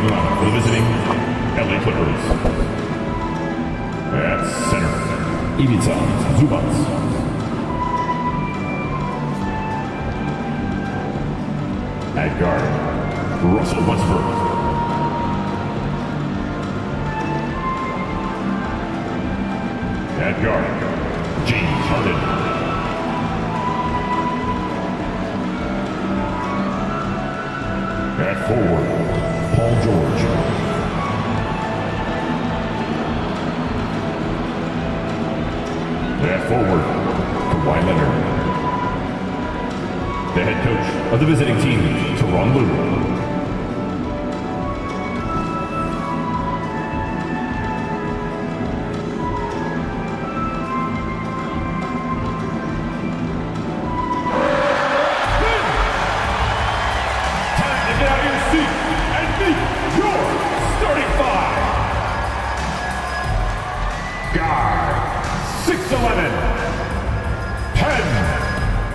Starting lineup for the visiting LA Clippers. At center, Ivica Zubac. At guard, Russell Westbrook. At guard, James Harden. At forward, Paul George. At forward, Kawhi Leonard. The head coach of the visiting team, Tyronn Lue. Guard, 6'11",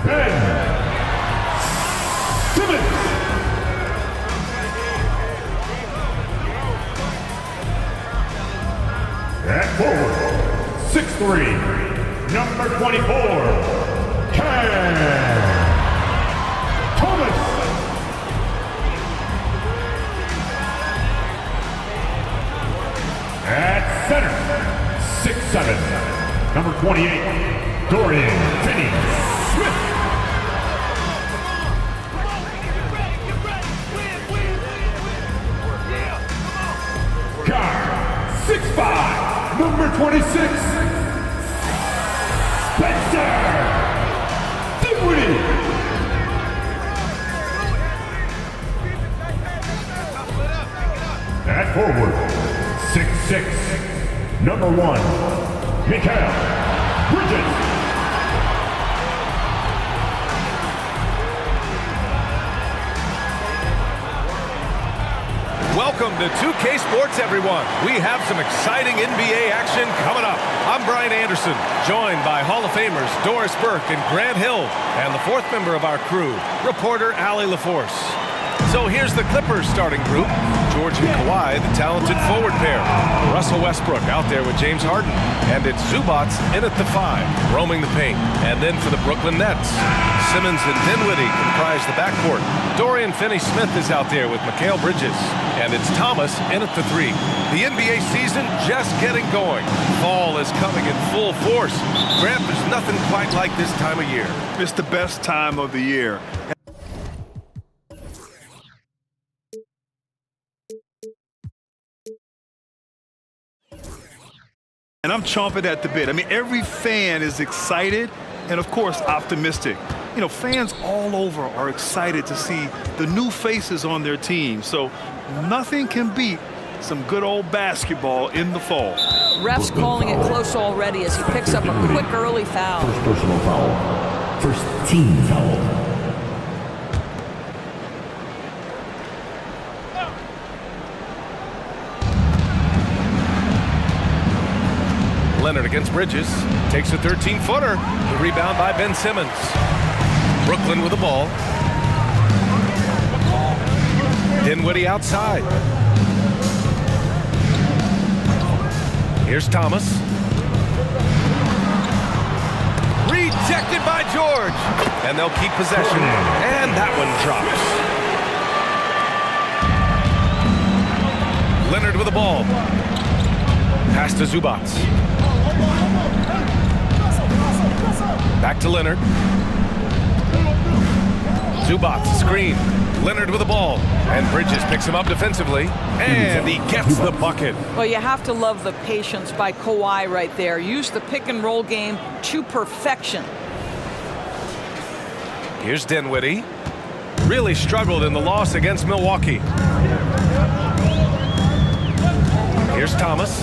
Ben Simmons. At forward, 6'3", number 24, Cam Thomas. At center, 6'7", number 28, Dorian Finney-Smith. Guard, 6'5", number 26, Spencer Dinwiddie. At forward, 6'6", number 1, MACAU Bridges. Welcome to 2K Sports, everyone. We have some exciting NBA action coming up. I'm Brian Anderson, joined by Hall of Famers Doris Burke and Grant Hill, and the fourth member of our crew, reporter Allie LaForce. So here's the Clippers starting group. George and Kawhi, the talented forward pair. Russell Westbrook out there with James Harden. And it's Zubac in at the 5, roaming the paint. And then for the Brooklyn Nets, Simmons and Dinwiddie comprise the backcourt. Dorian Finney-Smith is out there with MACAU Bridges. And it's Thomas in at the 3. The NBA season just getting going. Fall is coming in full force. Grant, there's nothing quite like this time of year. It's the best time of the year. And I'm chomping at the bit. I mean, every fan is excited and, of course, optimistic. You know, fans all over are excited to see the new faces on their team. So nothing can beat some good old basketball in the fall. Refs calling it close already as he picks up a quick early foul. First personal foul. First team foul. Leonard against Bridges, takes a 13-footer. The rebound by Ben Simmons. Brooklyn with the ball. Dinwiddie outside. Here's Thomas. Rejected by George. And they'll keep possession. And that one drops. Leonard with the ball. Pass to Zubac. Back to Leonard. Zubac, screen. Leonard with the ball. And Bridges picks him up defensively. And he gets the bucket. Well, you have to love the patience by Kawhi right there. Use the pick and roll game to perfection. Here's Dinwiddie. Really struggled in the loss against Milwaukee. Here's Thomas.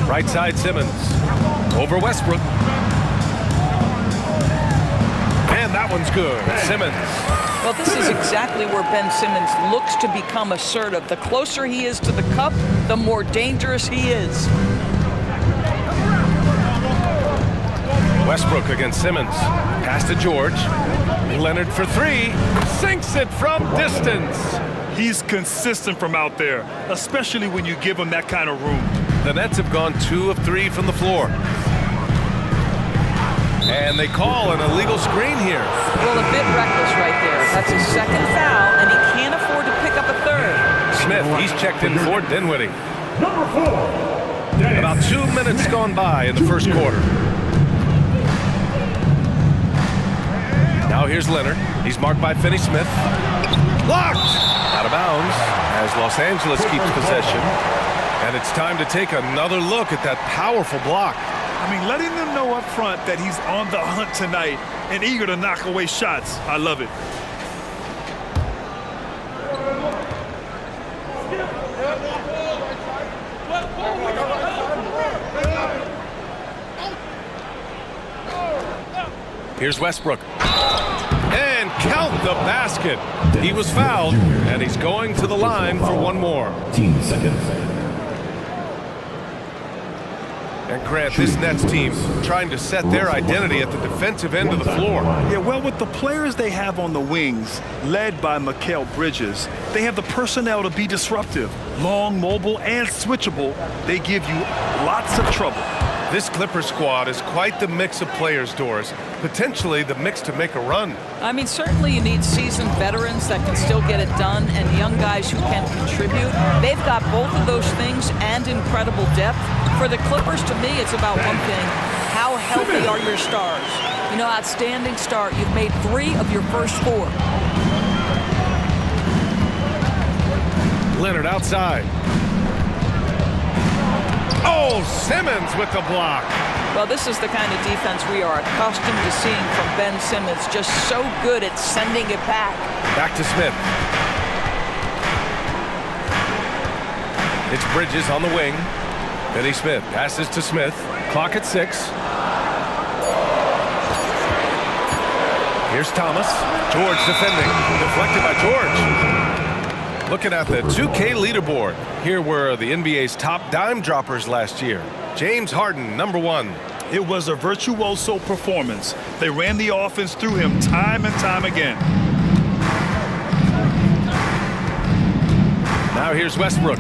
Right side Simmons. Over Westbrook. And that one's good. Simmons. Well, this is exactly where Ben Simmons looks to become assertive. The closer he is to the cup, the more dangerous he is. Westbrook against Simmons. Pass to George. Leonard for three. Sinks it from distance. He's consistent from out there, especially when you give him that kind of room. The Nets have gone 2 of 3 from the floor. And they call an illegal screen here. Well, a bit reckless right there. That's his second foul, and he can't afford to pick up a third. Smith, he's checked in for Dinwiddie. Number 4. About 2 minutes gone by in the first quarter. Now here's Leonard. He's marked by Finney Smith. Blocked! Out of bounds as Los Angeles keeps possession. And it's time to take another look at that powerful block. I mean, letting them know up front that he's on the hunt tonight and eager to knock away shots. I love it. Here's Westbrook. And count the basket. He was fouled, and he's going to the line for one more. 15 seconds. And Grant, this Nets team trying to set their identity at the defensive end of the floor. Yeah, well, with the players they have on the wings, led by MACAU Bridges, they have the personnel to be disruptive. Long, mobile, and switchable, they give you lots of trouble. This Clipper squad is quite the mix of players, Doris. Potentially the mix to make a run. I mean, certainly you need seasoned veterans that can still get it done and young guys who can contribute. They've got both of those things and incredible depth. For the Clippers, to me, it's about one thing. How healthy are your stars? You know, outstanding start. You've made 3 of your first 4. Leonard outside. Oh, Simmons with the block. Well, this is the kind of defense we are accustomed to seeing from Ben Simmons. Just so good at sending it back. Back to Smith. It's Bridges on the wing. Finney Smith passes to Smith. Clock at 6. Here's Thomas. George defending. Deflected by George. Looking at the 2K leaderboard. Here were the NBA's top dime droppers last year. James Harden, number 1. It was a virtuoso performance. They ran the offense through him time and time again. Now here's Westbrook.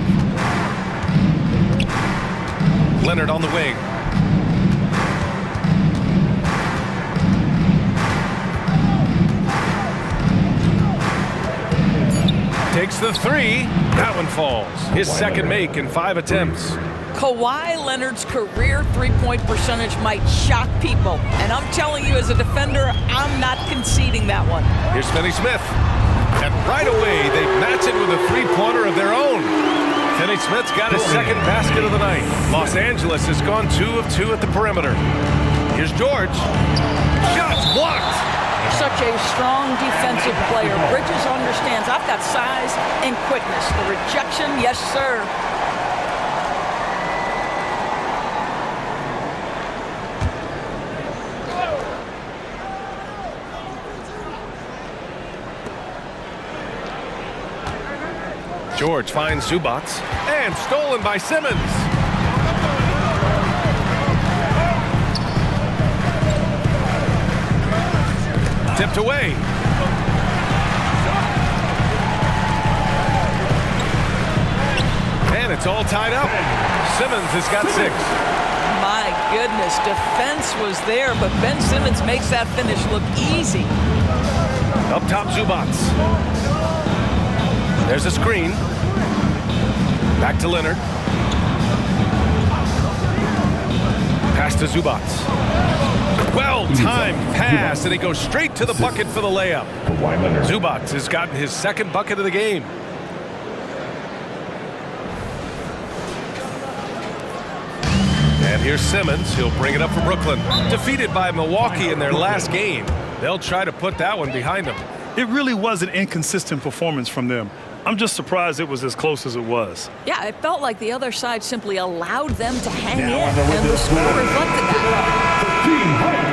Leonard on the wing. Takes the 3. That one falls. His second make in 5 attempts. Kawhi Leonard's career three-point percentage might shock people. And I'm telling you, as a defender, I'm not conceding that one. Here's Finney Smith. And right away, they match it with a three-pointer of their own. Finney Smith's got his second basket of the night. Los Angeles has gone 2 of 2 at the perimeter. Here's George. Shots blocked. Such a strong defensive player. Bridges understands I've got size and quickness. The rejection, yes, sir. George finds Zubac and stolen by Simmons. Tipped away. And it's all tied up. Simmons has got 6. My goodness, defense was there, but Ben Simmons makes that finish look easy. Up top, Zubac. There's a screen. Back to Leonard. Pass to Zubac. Well-timed pass, and he goes straight to the bucket for the layup. Zubac has gotten his second bucket of the game. And here's Simmons. He'll bring it up for Brooklyn. Defeated by Milwaukee in their last game. They'll try to put that one behind them. It really was an inconsistent performance from them. I'm just surprised it was as close as it was. Yeah, it felt like the other side simply allowed them to hang in, and the score reflected that. For Team Hype.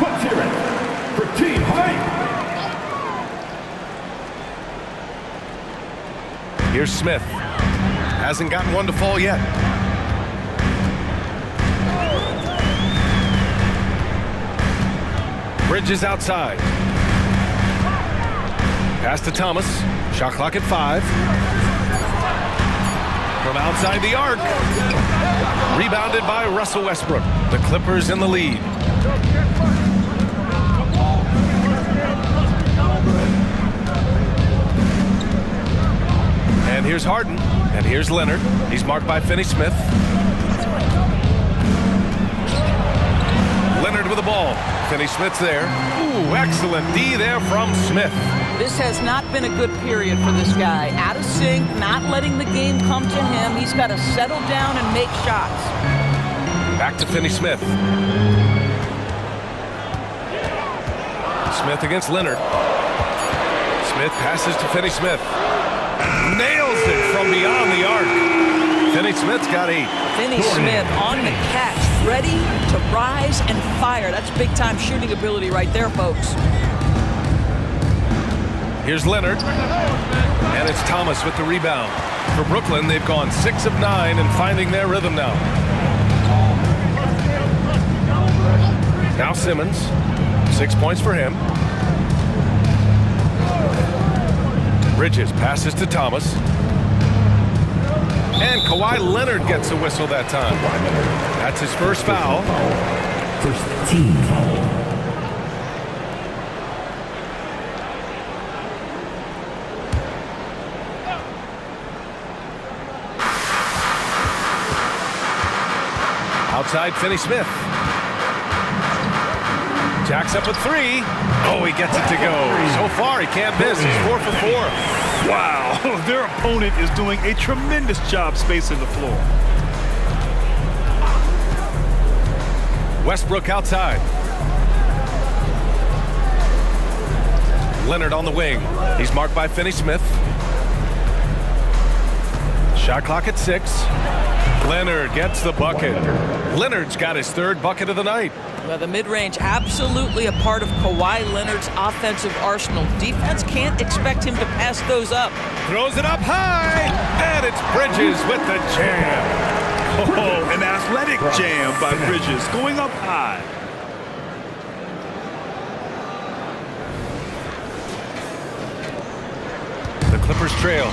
Let's hear it for Team Hype. Here's Smith. Hasn't gotten one to fall yet. Bridges outside. Pass to Thomas. Shot clock at 5. From outside the arc. Rebounded by Russell Westbrook. The Clippers in the lead. And here's Harden. And here's Leonard. He's marked by Finney-Smith. Leonard with the ball. Finney-Smith's there. Ooh, excellent D there from Smith. This has not been a good period for this guy. Out of sync, not letting the game come to him. He's got to settle down and make shots. Back to Finney-Smith. Smith against Leonard. Smith passes to Finney-Smith. Nails it from beyond the arc. Finney-Smith's got 8. Finney-Smith on the catch, ready to rise and fire. That's big-time shooting ability right there, folks. Here's Leonard. And it's Thomas with the rebound. For Brooklyn, they've gone 6 of 9 and finding their rhythm now. Now Simmons. 6 points for him. Bridges passes to Thomas. And Kawhi Leonard gets a whistle that time. That's his first foul. First team foul. Outside Finney-Smith. Jacks up with 3. Oh, he gets it to go. So far, he can't miss. He's 4 for 4. Wow, their opponent is doing a tremendous job spacing the floor. Westbrook outside. Leonard on the wing. He's marked by Finney-Smith. Shot clock at 6. Leonard gets the bucket. Leonard's got his 3rd bucket of the night. Well, the mid-range absolutely a part of Kawhi Leonard's offensive arsenal. Defense can't expect him to pass those up. Throws it up high, and it's Bridges with the jam. Oh, an athletic jam by Bridges going up high. The Clippers trail,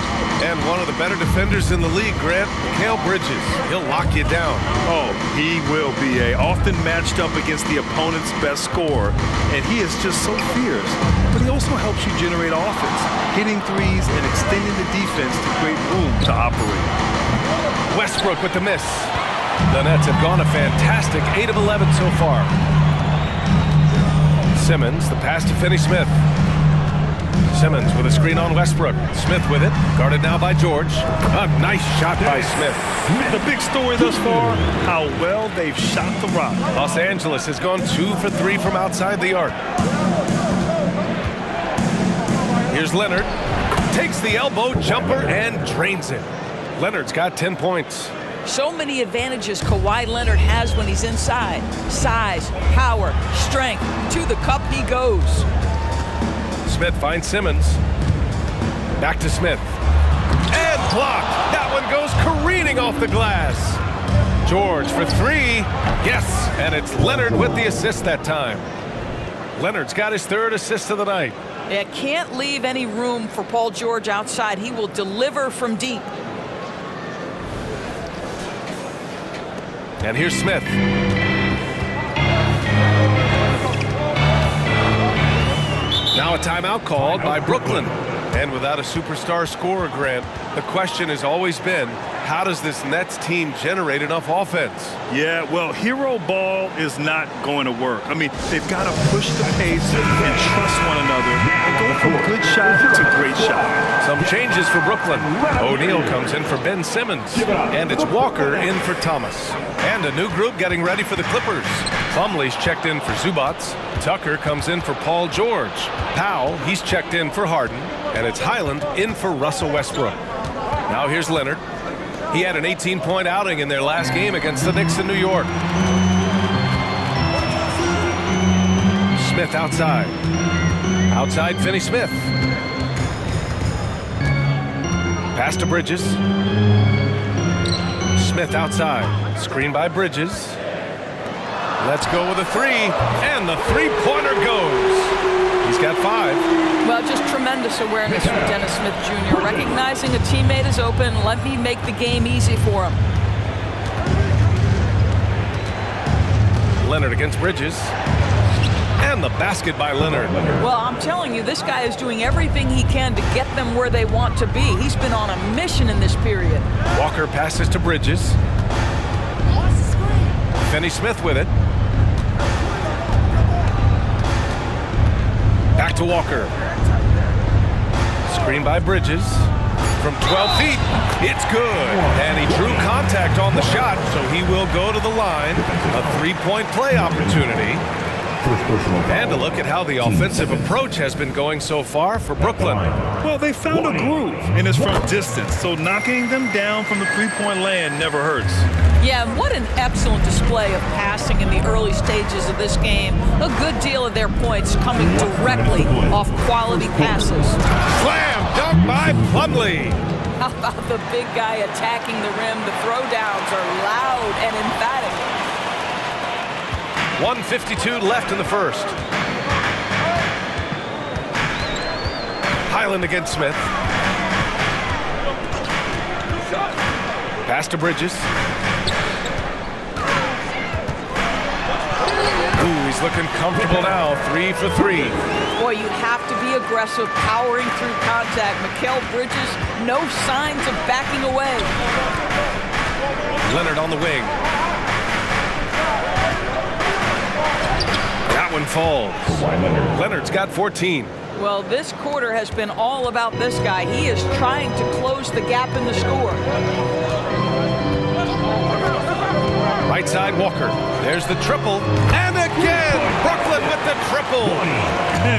and one of the better defenders in the league, Grant, MACAU Bridges. He'll lock you down. Oh, he will be often matched up against the opponent's best scorer, and he is just so fierce. But he also helps you generate offense, hitting threes and extending the defense to create room to operate. Westbrook with the miss. The Nets have gone a fantastic 8 of 11 so far. Simmons, the pass to Finney-Smith. Simmons with a screen on Westbrook. Smith with it, guarded now by George. A nice shot by Smith. The big story thus far, how well they've shot the rock. Los Angeles has gone 2 for 3 from outside the arc. Here's Leonard. Takes the elbow jumper and drains it. Leonard's got 10 points. So many advantages Kawhi Leonard has when he's inside. Size, power, strength. To the cup he goes. Smith finds Simmons. Back to Smith. And blocked. That one goes careening off the glass. George for 3. Yes, and it's Leonard with the assist that time. Leonard's got his 3rd assist of the night. Yeah, can't leave any room for Paul George outside. He will deliver from deep. And here's Smith. Now a timeout called by Brooklyn. And without a superstar scorer, Grant, the question has always been, how does this Nets team generate enough offense? Yeah, well, hero ball is not going to work. I mean, they've got to push the pace and trust one another and go from good shot to great shot. Some changes for Brooklyn. O'Neal comes in for Ben Simmons. And it's Walker in for Thomas. And a new group getting ready for the Clippers. Plumlee's checked in for Zubats. Tucker comes in for Paul George. Powell, he's checked in for Harden. And it's Highland in for Russell Westbrook. Now here's Leonard. He had an 18-point outing in their last game against the Knicks in New York. Smith outside. Outside Finney-Smith. Pass to Bridges. Smith outside. Screen by Bridges. Let's go with a 3. And the 3-pointer goes. Well, just tremendous awareness from Dennis Smith Jr. Recognizing a teammate is open, let me make the game easy for him. Leonard against Bridges. And the basket by Leonard. Well, I'm telling you, this guy is doing everything he can to get them where they want to be. He's been on a mission in this period. Walker passes to Bridges. Finney-Smith with it. Back to Walker. Screen by Bridges. From 12 feet, it's good. And he drew contact on the shot, so he will go to the line. A three-point play opportunity. And a look at how the offensive approach has been going so far for Brooklyn. Well, they found a groove in his front distance, so knocking them down from the three-point land never hurts. Yeah, what an excellent display of passing in the early stages of this game. A good deal of their points coming directly off quality passes. Slam dunk by Plumlee. How about the big guy attacking the rim? The throwdowns are loud and emphatic. 1:52 left in the first. Highland against Smith. Pass to Bridges. Ooh, he's looking comfortable now. 3 for 3. Boy, you have to be aggressive, powering through contact. MACAU Bridges, no signs of backing away. Leonard on the wing. That one falls. Leonard's got 14. Well, this quarter has been all about this guy. He is trying to close the gap in the score. Right side, Walker. There's the triple. And again, Brooklyn with the triple.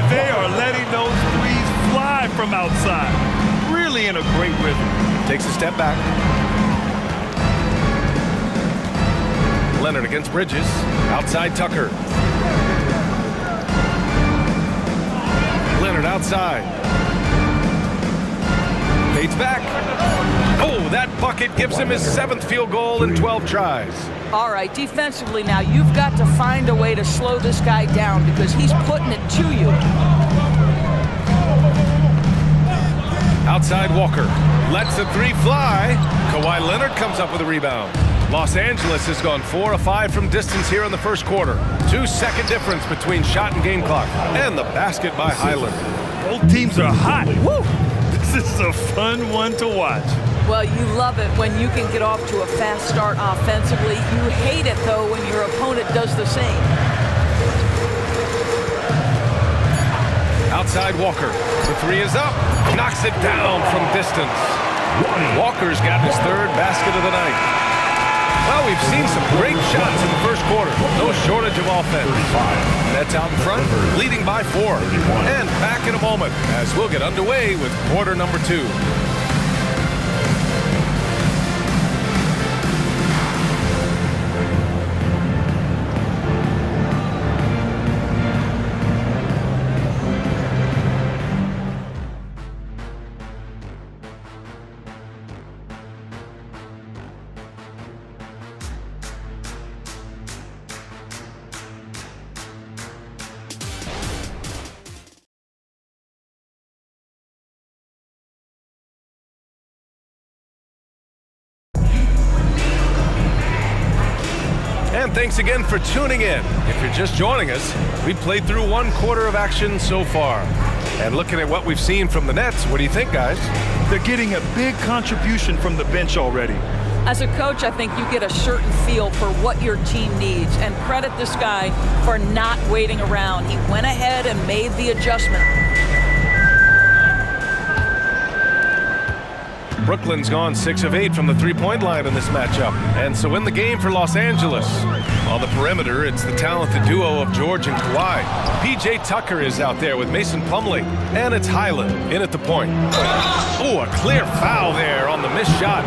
They are letting those threes fly from outside. Really in a great rhythm. Takes a step back. Leonard against Bridges. Outside Tucker. Leonard outside. Fades back. Oh, that bucket gives him his 7th field goal in 12 tries. All right, defensively now, you've got to find a way to slow this guy down because he's putting it to you. Outside Walker. Lets the three fly. Kawhi Leonard comes up with a rebound. Los Angeles has gone 4 of 5 from distance here in the first quarter. 2-second difference between shot and game clock. And the basket by Highland. Both teams are hot. Woo! This is a fun one to watch. Well, you love it when you can get off to a fast start offensively. You hate it, though, when your opponent does the same. Outside Walker. The three is up. Knocks it down from distance. Walker's got his 3rd basket of the night. Well, we've seen some great shots in the first quarter. No shortage of offense. Nets out in front, leading by 4. And back in a moment as we'll get underway with quarter number 2. And thanks again for tuning in. If you're just joining us, we played through 1 quarter of action so far. And looking at what we've seen from the Nets, what do you think, guys? They're getting a big contribution from the bench already. As a coach, I think you get a certain feel for what your team needs. And credit this guy for not waiting around. He went ahead and made the adjustment. Brooklyn's gone 6 of 8 from the three-point line in this matchup. And so in the game for Los Angeles. On the perimeter, it's the talented duo of George and Kawhi. P.J. Tucker is out there with Mason Plumlee. And it's Highland in at the point. Oh, a clear foul there on the missed shot.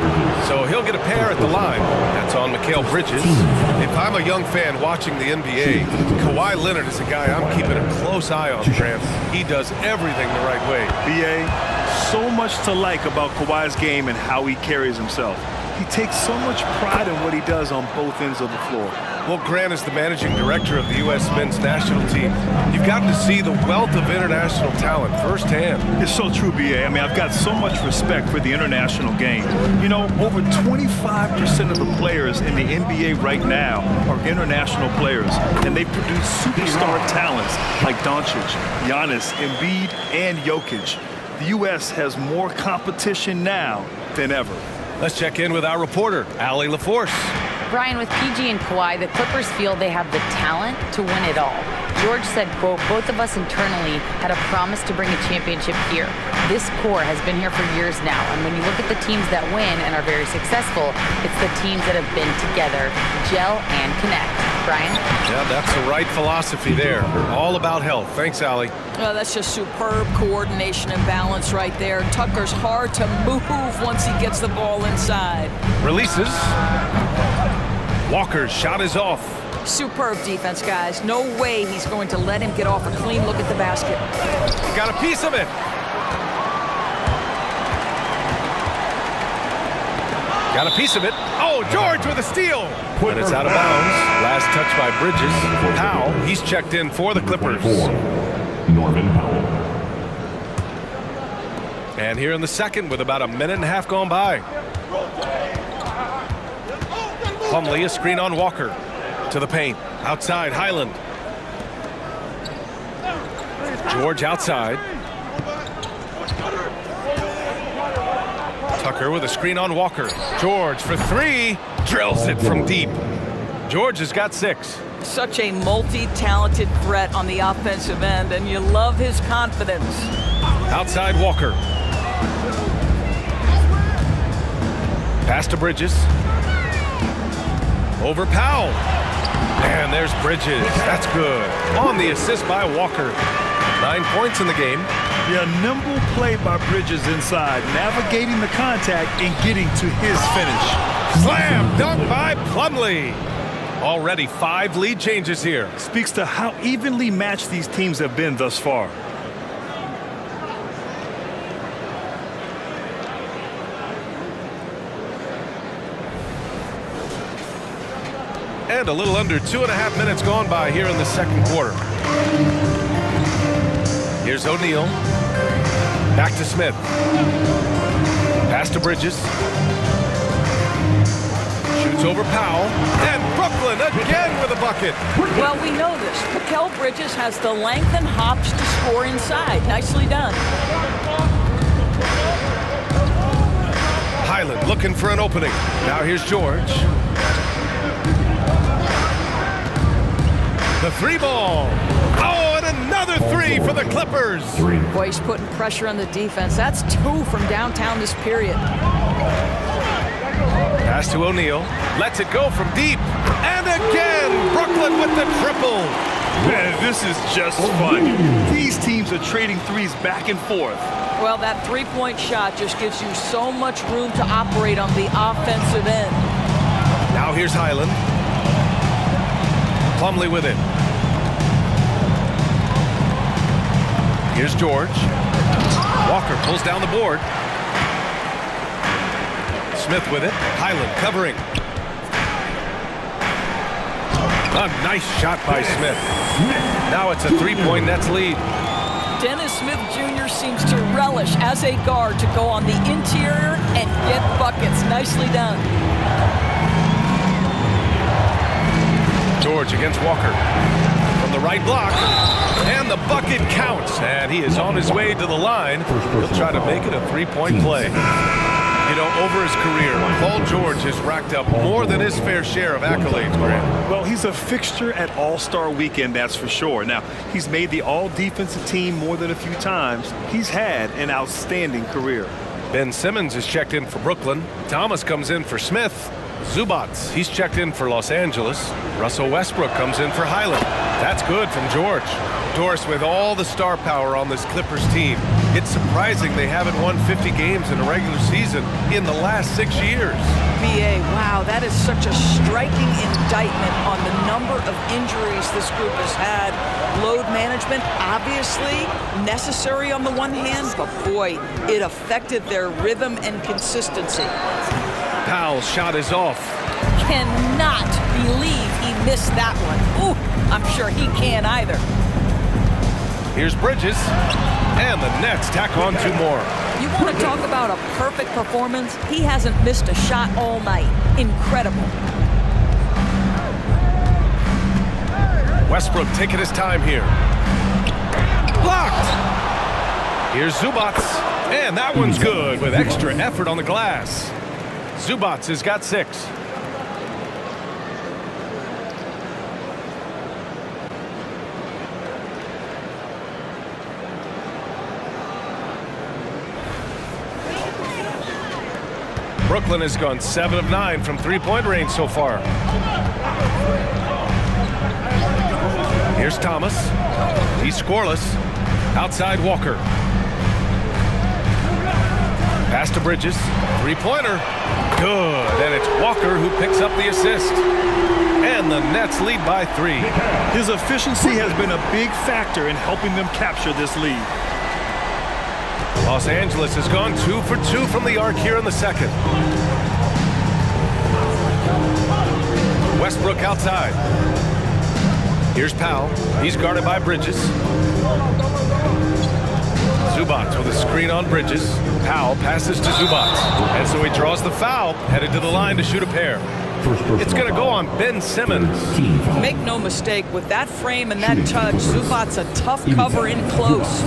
So he'll get a pair at the line. That's on MACAU Bridges. If I'm a young fan watching the NBA, Kawhi Leonard is a guy I'm keeping a close eye on, Grant. He does everything the right way. B.A., so much to like about Kawhi's game and how he carries himself. He takes so much pride in what he does on both ends of the floor. Well, Grant is the managing director of the U.S. men's national team. You've gotten to see the wealth of international talent firsthand. It's so true, B.A. I mean, I've got so much respect for the international game. You know, over 25% of the players in the NBA right now are international players, and they produce superstar talents like Doncic, Giannis, Embiid, and Jokic. The U.S. has more competition now than ever. Let's check in with our reporter, Allie LaForce. Brian, with PG and Kawhi, the Clippers feel they have the talent to win it all. George said, quote, both of us internally had a promise to bring a championship here. This core has been here for years now, and when you look at the teams that win and are very successful, it's the teams that have been together, gel and connect. Brian? Yeah, that's the right philosophy there. All about health. Thanks, Allie. Well, that's just superb coordination and balance right there. Tucker's hard to move once he gets the ball inside. Releases. Walker's shot is off. Superb defense, guys. No way he's going to let him get off a clean look at the basket. Got a piece of it. Got a piece of it. Oh, George with a steal. And it's out of bounds. Last touch by Bridges. Powell, he's checked in for the Clippers. Norman Powell. And here in the second with about a minute and a half gone by. Plumlee, a screen on Walker. To the paint. Outside, Highland. George outside. Tucker with a screen on Walker. George for three. Drills it from deep. George has got 6. Such a multi-talented threat on the offensive end, and you love his confidence. Outside Walker. Pass to Bridges. Over Powell. And there's Bridges. That's good. On the assist by Walker. 9 points in the game. Yeah, nimble play by Bridges inside, navigating the contact and getting to his finish. Slam dunk by Plumlee. Already 5 lead changes here. Speaks to how evenly matched these teams have been thus far. And a little under 2.5 minutes gone by here in the second quarter. Here's O'Neal. Back to Smith. Pass to Bridges. Shoots over Powell. And Brooklyn again with a bucket. Well, we know this. Mikal Bridges has the length and hops to score inside. Nicely done. Highland looking for an opening. Now here's George. The 3-ball. Oh, and another 3 for the Clippers. Boy, he's putting pressure on the defense. That's 2 from downtown this period. Pass to O'Neal. Lets it go from deep. And again, Brooklyn with the triple. Man, this is just fun. These teams are trading threes back and forth. Well, that three-point shot just gives you so much room to operate on the offensive end. Now here's Highland. Plumlee with it. Here's George. Walker pulls down the board. Smith with it. Highland covering. A nice shot by Smith. Now it's a 3-point Nets lead. Dennis Smith Jr. seems to relish as a guard to go on the interior and get buckets. Nicely done. George against Walker. From the right block. And the bucket counts. And he is on his way to the line. He'll try to make it a 3-point play. You know, over his career, Paul George has racked up more than his fair share of accolades, Grant. Well, he's a fixture at All-Star Weekend, that's for sure. Now, he's made the All-Defensive Team more than a few times. He's had an outstanding career. Ben Simmons is checked in for Brooklyn. Thomas comes in for Smith. Zubats, he's checked in for Los Angeles. Russell Westbrook comes in for Highland. That's good from George. Doris, with all the star power on this Clippers team, it's surprising they haven't won 50 games in a regular season in the last 6 years. BA, wow, that is such a striking indictment on the number of injuries this group has had. Load management, obviously necessary on the one hand, but boy, it affected their rhythm and consistency. Powell's shot is off. Cannot believe he miss that one. Ooh, I'm sure he can't either. Here's Bridges, and the Nets tack on 2 more. You want to talk about a perfect performance? He hasn't missed a shot all night. Incredible. Westbrook taking his time here. Blocked! Here's Zubac, and that one's good with extra effort on the glass. Zubac has got 6. Brooklyn has gone 7 of 9 from 3-point range so far. Here's Thomas. He's scoreless. Outside Walker. Pass to Bridges. 3-pointer. Good. And it's Walker who picks up the assist. And the Nets lead by 3. His efficiency has been a big factor in helping them capture this lead. Los Angeles has gone 2 for 2 from the arc here in the second. Westbrook outside. Here's Powell. He's guarded by Bridges. Zubac with a screen on Bridges. Powell passes to Zubac. And so he draws the foul, headed to the line to shoot a pair. It's going to go on Ben Simmons. Make no mistake, with that frame and that touch, Zubac's a tough cover in close.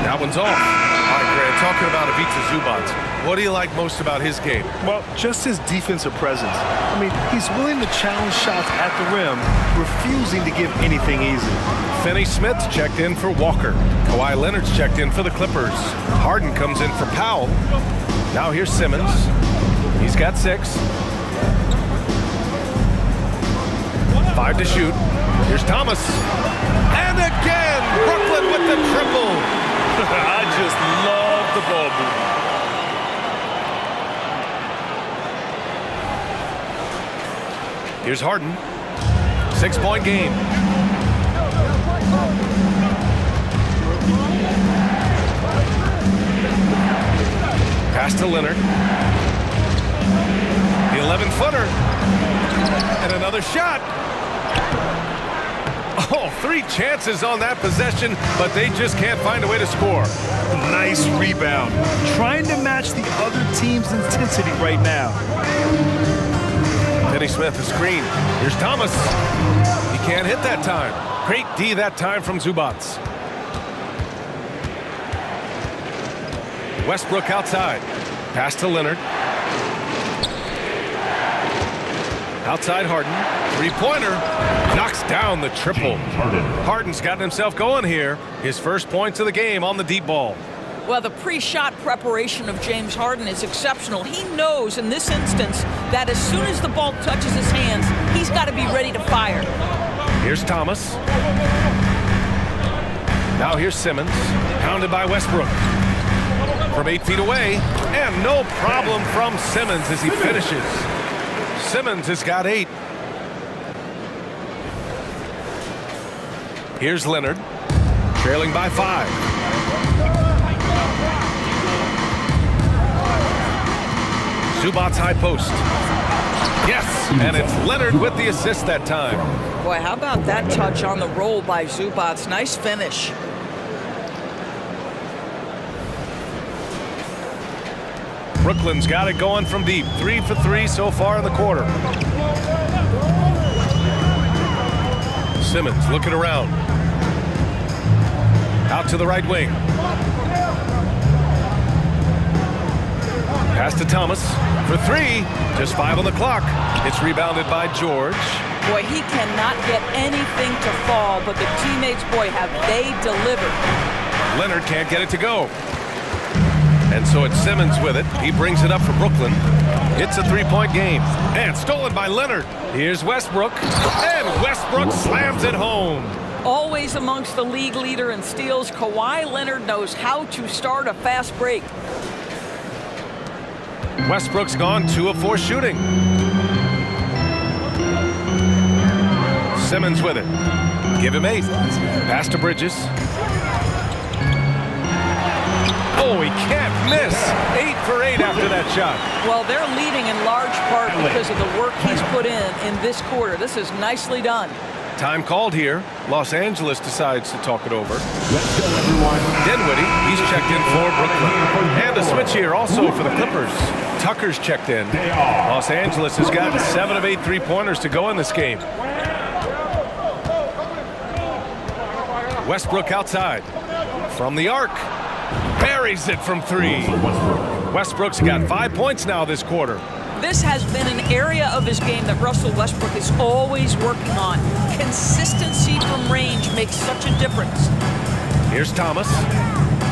That one's off. All right, Grant, talking about Ivica Zubac, what do you like most about his game? Well, just his defensive presence. I mean, he's willing to challenge shots at the rim, refusing to give anything easy. Finney-Smith's checked in for Walker. Kawhi Leonard's checked in for the Clippers. Harden comes in for Powell. Now here's Simmons. He's got 6. 5 to shoot. Here's Thomas. And again, Brooklyn with the triple. I just love the ball movement. Here's Harden. 6-point game. Pass to Leonard. The 11-footer. And another shot. Oh, 3 chances on that possession, but they just can't find a way to score. Nice rebound. Trying to match the other team's intensity right now. Finney-Smith, a screen. Here's Thomas. He can't hit that time. Great D that time from Zubac. Westbrook outside. Pass to Leonard. Outside Harden. 3-pointer. Knocks down the triple. Harden's gotten himself going here. His first points of the game on the deep ball. Well, the pre-shot preparation of James Harden is exceptional. He knows in this instance that as soon as the ball touches his hands, he's got to be ready to fire. Here's Thomas. Now here's Simmons. Pounded by Westbrook. From 8 feet away. And no problem from Simmons as he finishes. Simmons has got 8. Here's Leonard. Trailing by 5. Zubac's high post. Yes, and it's Leonard with the assist that time. Boy, how about that touch on the roll by Zubac? Nice finish. Brooklyn's got it going from deep. 3 for 3 so far in the quarter. Simmons looking around. Out to the right wing. Pass to Thomas for 3. Just 5 on the clock. It's rebounded by George. Boy, he cannot get anything to fall, but the teammates, boy, have they delivered. Leonard can't get it to go. And so it's Simmons with it. He brings it up for Brooklyn. It's a 3-point game. And stolen by Leonard. Here's Westbrook. And Westbrook slams it home. Always amongst the league leader in steals, Kawhi Leonard knows how to start a fast break. Westbrook's gone 2 of 4 shooting. Simmons with it. Give him 8. Pass to Bridges. Oh, he can't miss. 8 for 8 after that shot. Well, they're leading in large part because of the work he's put in this quarter. This is nicely done. Time called here. Los Angeles decides to talk it over. Let's go, everyone. Dinwiddie, he's checked in for Brooklyn. And a switch here also for the Clippers. Tucker's checked in. Los Angeles has got 7 of 8 three-pointers to go in this game. Westbrook outside. From the arc. Buries it from 3. Westbrook's got 5 points now this quarter. This has been an area of his game that Russell Westbrook is always working on. Consistency from range makes such a difference. Here's Thomas.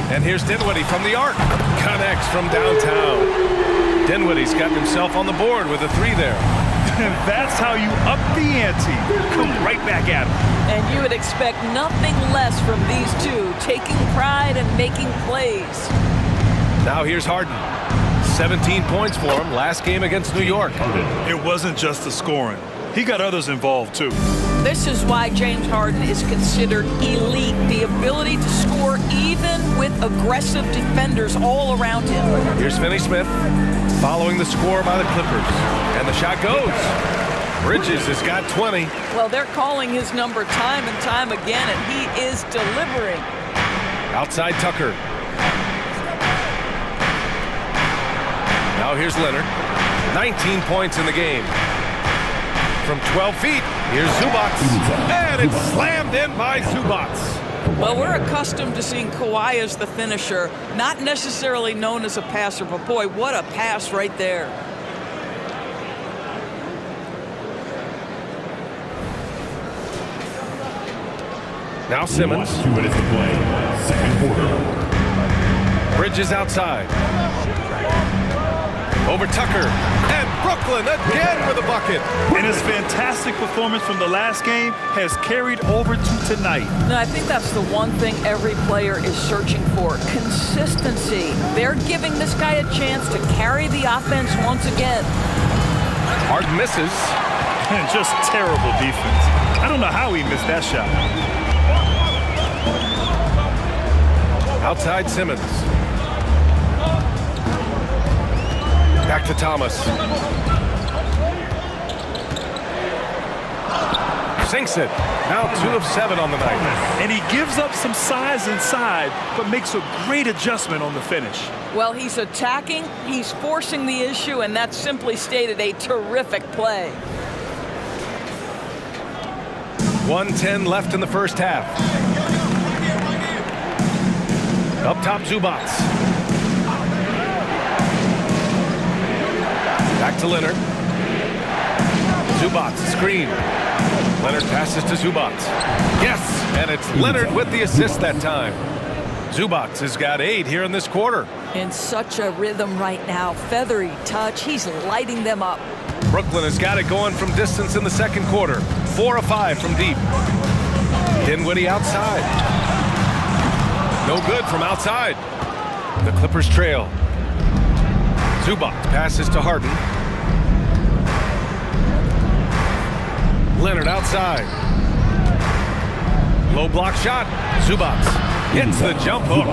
And here's Dinwiddie from the arc. Connects from downtown. Dinwiddie's got himself on the board with a 3 there. And that's how you up the ante. Come right back at him. And you would expect nothing less from these two, taking pride and making plays. Now here's Harden. 17 points for him last game against New York. It wasn't just the scoring. He got others involved, too. This is why James Harden is considered elite. The ability to score even with aggressive defenders all around him. Here's Finney-Smith following the score by the Clippers. And the shot goes. Bridges has got 20. Well, they're calling his number time and time again, and he is delivering. Outside Tucker. Now here's Leonard. 19 points in the game. From 12 feet, here's Zubac. And it's slammed in by Zubac. Well, we're accustomed to seeing Kawhi as the finisher, not necessarily known as a passer, but boy, what a pass right there. Now Simmons. 2 minutes to play. Second quarter. Bridges outside. Over Tucker. And Brooklyn again with a bucket. And his fantastic performance from the last game has carried over to tonight. Now, I think that's the one thing every player is searching for, consistency. They're giving this guy a chance to carry the offense once again. Harden misses. And just terrible defense. I don't know how he missed that shot. Outside Simmons. Back to Thomas. Sinks it. Now 2 of 7 on the night. And he gives up some size inside, but makes a great adjustment on the finish. Well, he's attacking, he's forcing the issue, and that's simply stated a terrific play. 1:10 left in the first half. Up top, Zubac. Back to Leonard. Zubac, screen. Leonard passes to Zubac. Yes, and it's Leonard with the assist that time. Zubac has got 8 here in this quarter. In such a rhythm right now, feathery touch, he's lighting them up. Brooklyn has got it going from distance in the second quarter. 4 of 5 from deep. Dinwiddie outside. No good from outside. The Clippers trail. Zubac passes to Harden. Leonard outside. Low block shot. Zubac hits the jump hook.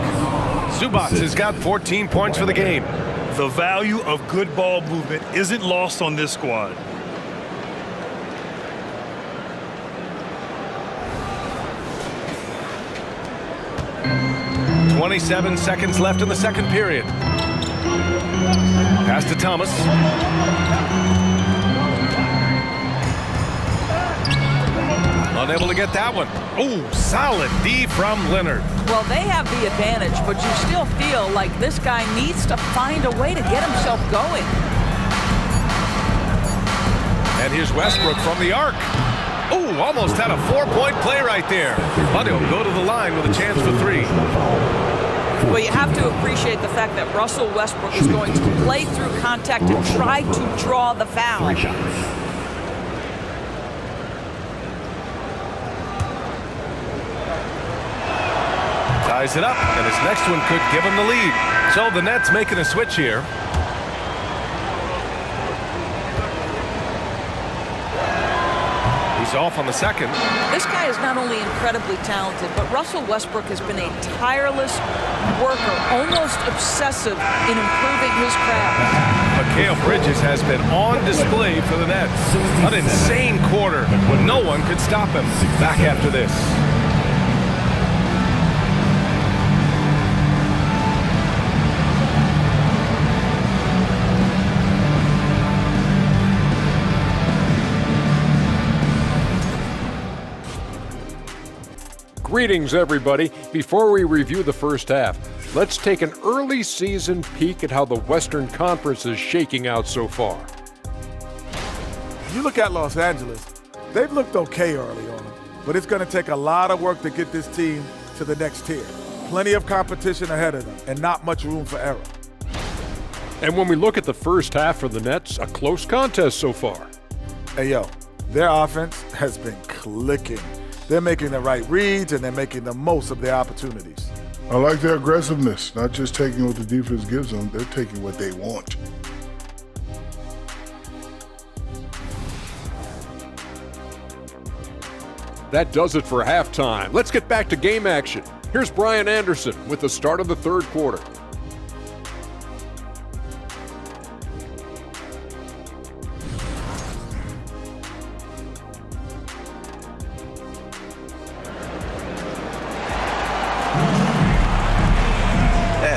Zubac has got 14 points for the game. The value of good ball movement isn't lost on this squad. .27 seconds left in the second period. Pass to Thomas. Unable to get that one. Oh, solid D from Leonard. Well, they have the advantage, but you still feel like this guy needs to find a way to get himself going. And here's Westbrook from the arc. Oh, almost had a 4-point play right there. But he'll go to the line with a chance for 3. Well, you have to appreciate the fact that Russell Westbrook is going to play through contact and try to draw the foul. 3 shots. Ties it up, and his next one could give him the lead. So the Nets making a switch here. He's He's off on the second. This guy is not only incredibly talented, but Russell Westbrook has been a tireless worker, almost obsessive in improving his craft. MACAU Bridges has been on display for the Nets. An insane quarter. No one could stop him. Back after this. Greetings, everybody. Before we review the first half, let's take an early season peek at how the Western Conference is shaking out so far. You look at Los Angeles, they've looked okay early on, but it's going to take a lot of work to get this team to the next tier. Plenty of competition ahead of them and not much room for error. And when we look at the first half for the Nets, a close contest so far. Hey, yo, their offense has been clicking. They're making the right reads, and they're making the most of their opportunities. I like their aggressiveness, not just taking what the defense gives them, they're taking what they want. That does it for halftime. Let's get back to game action. Here's Brian Anderson with the start of the third quarter.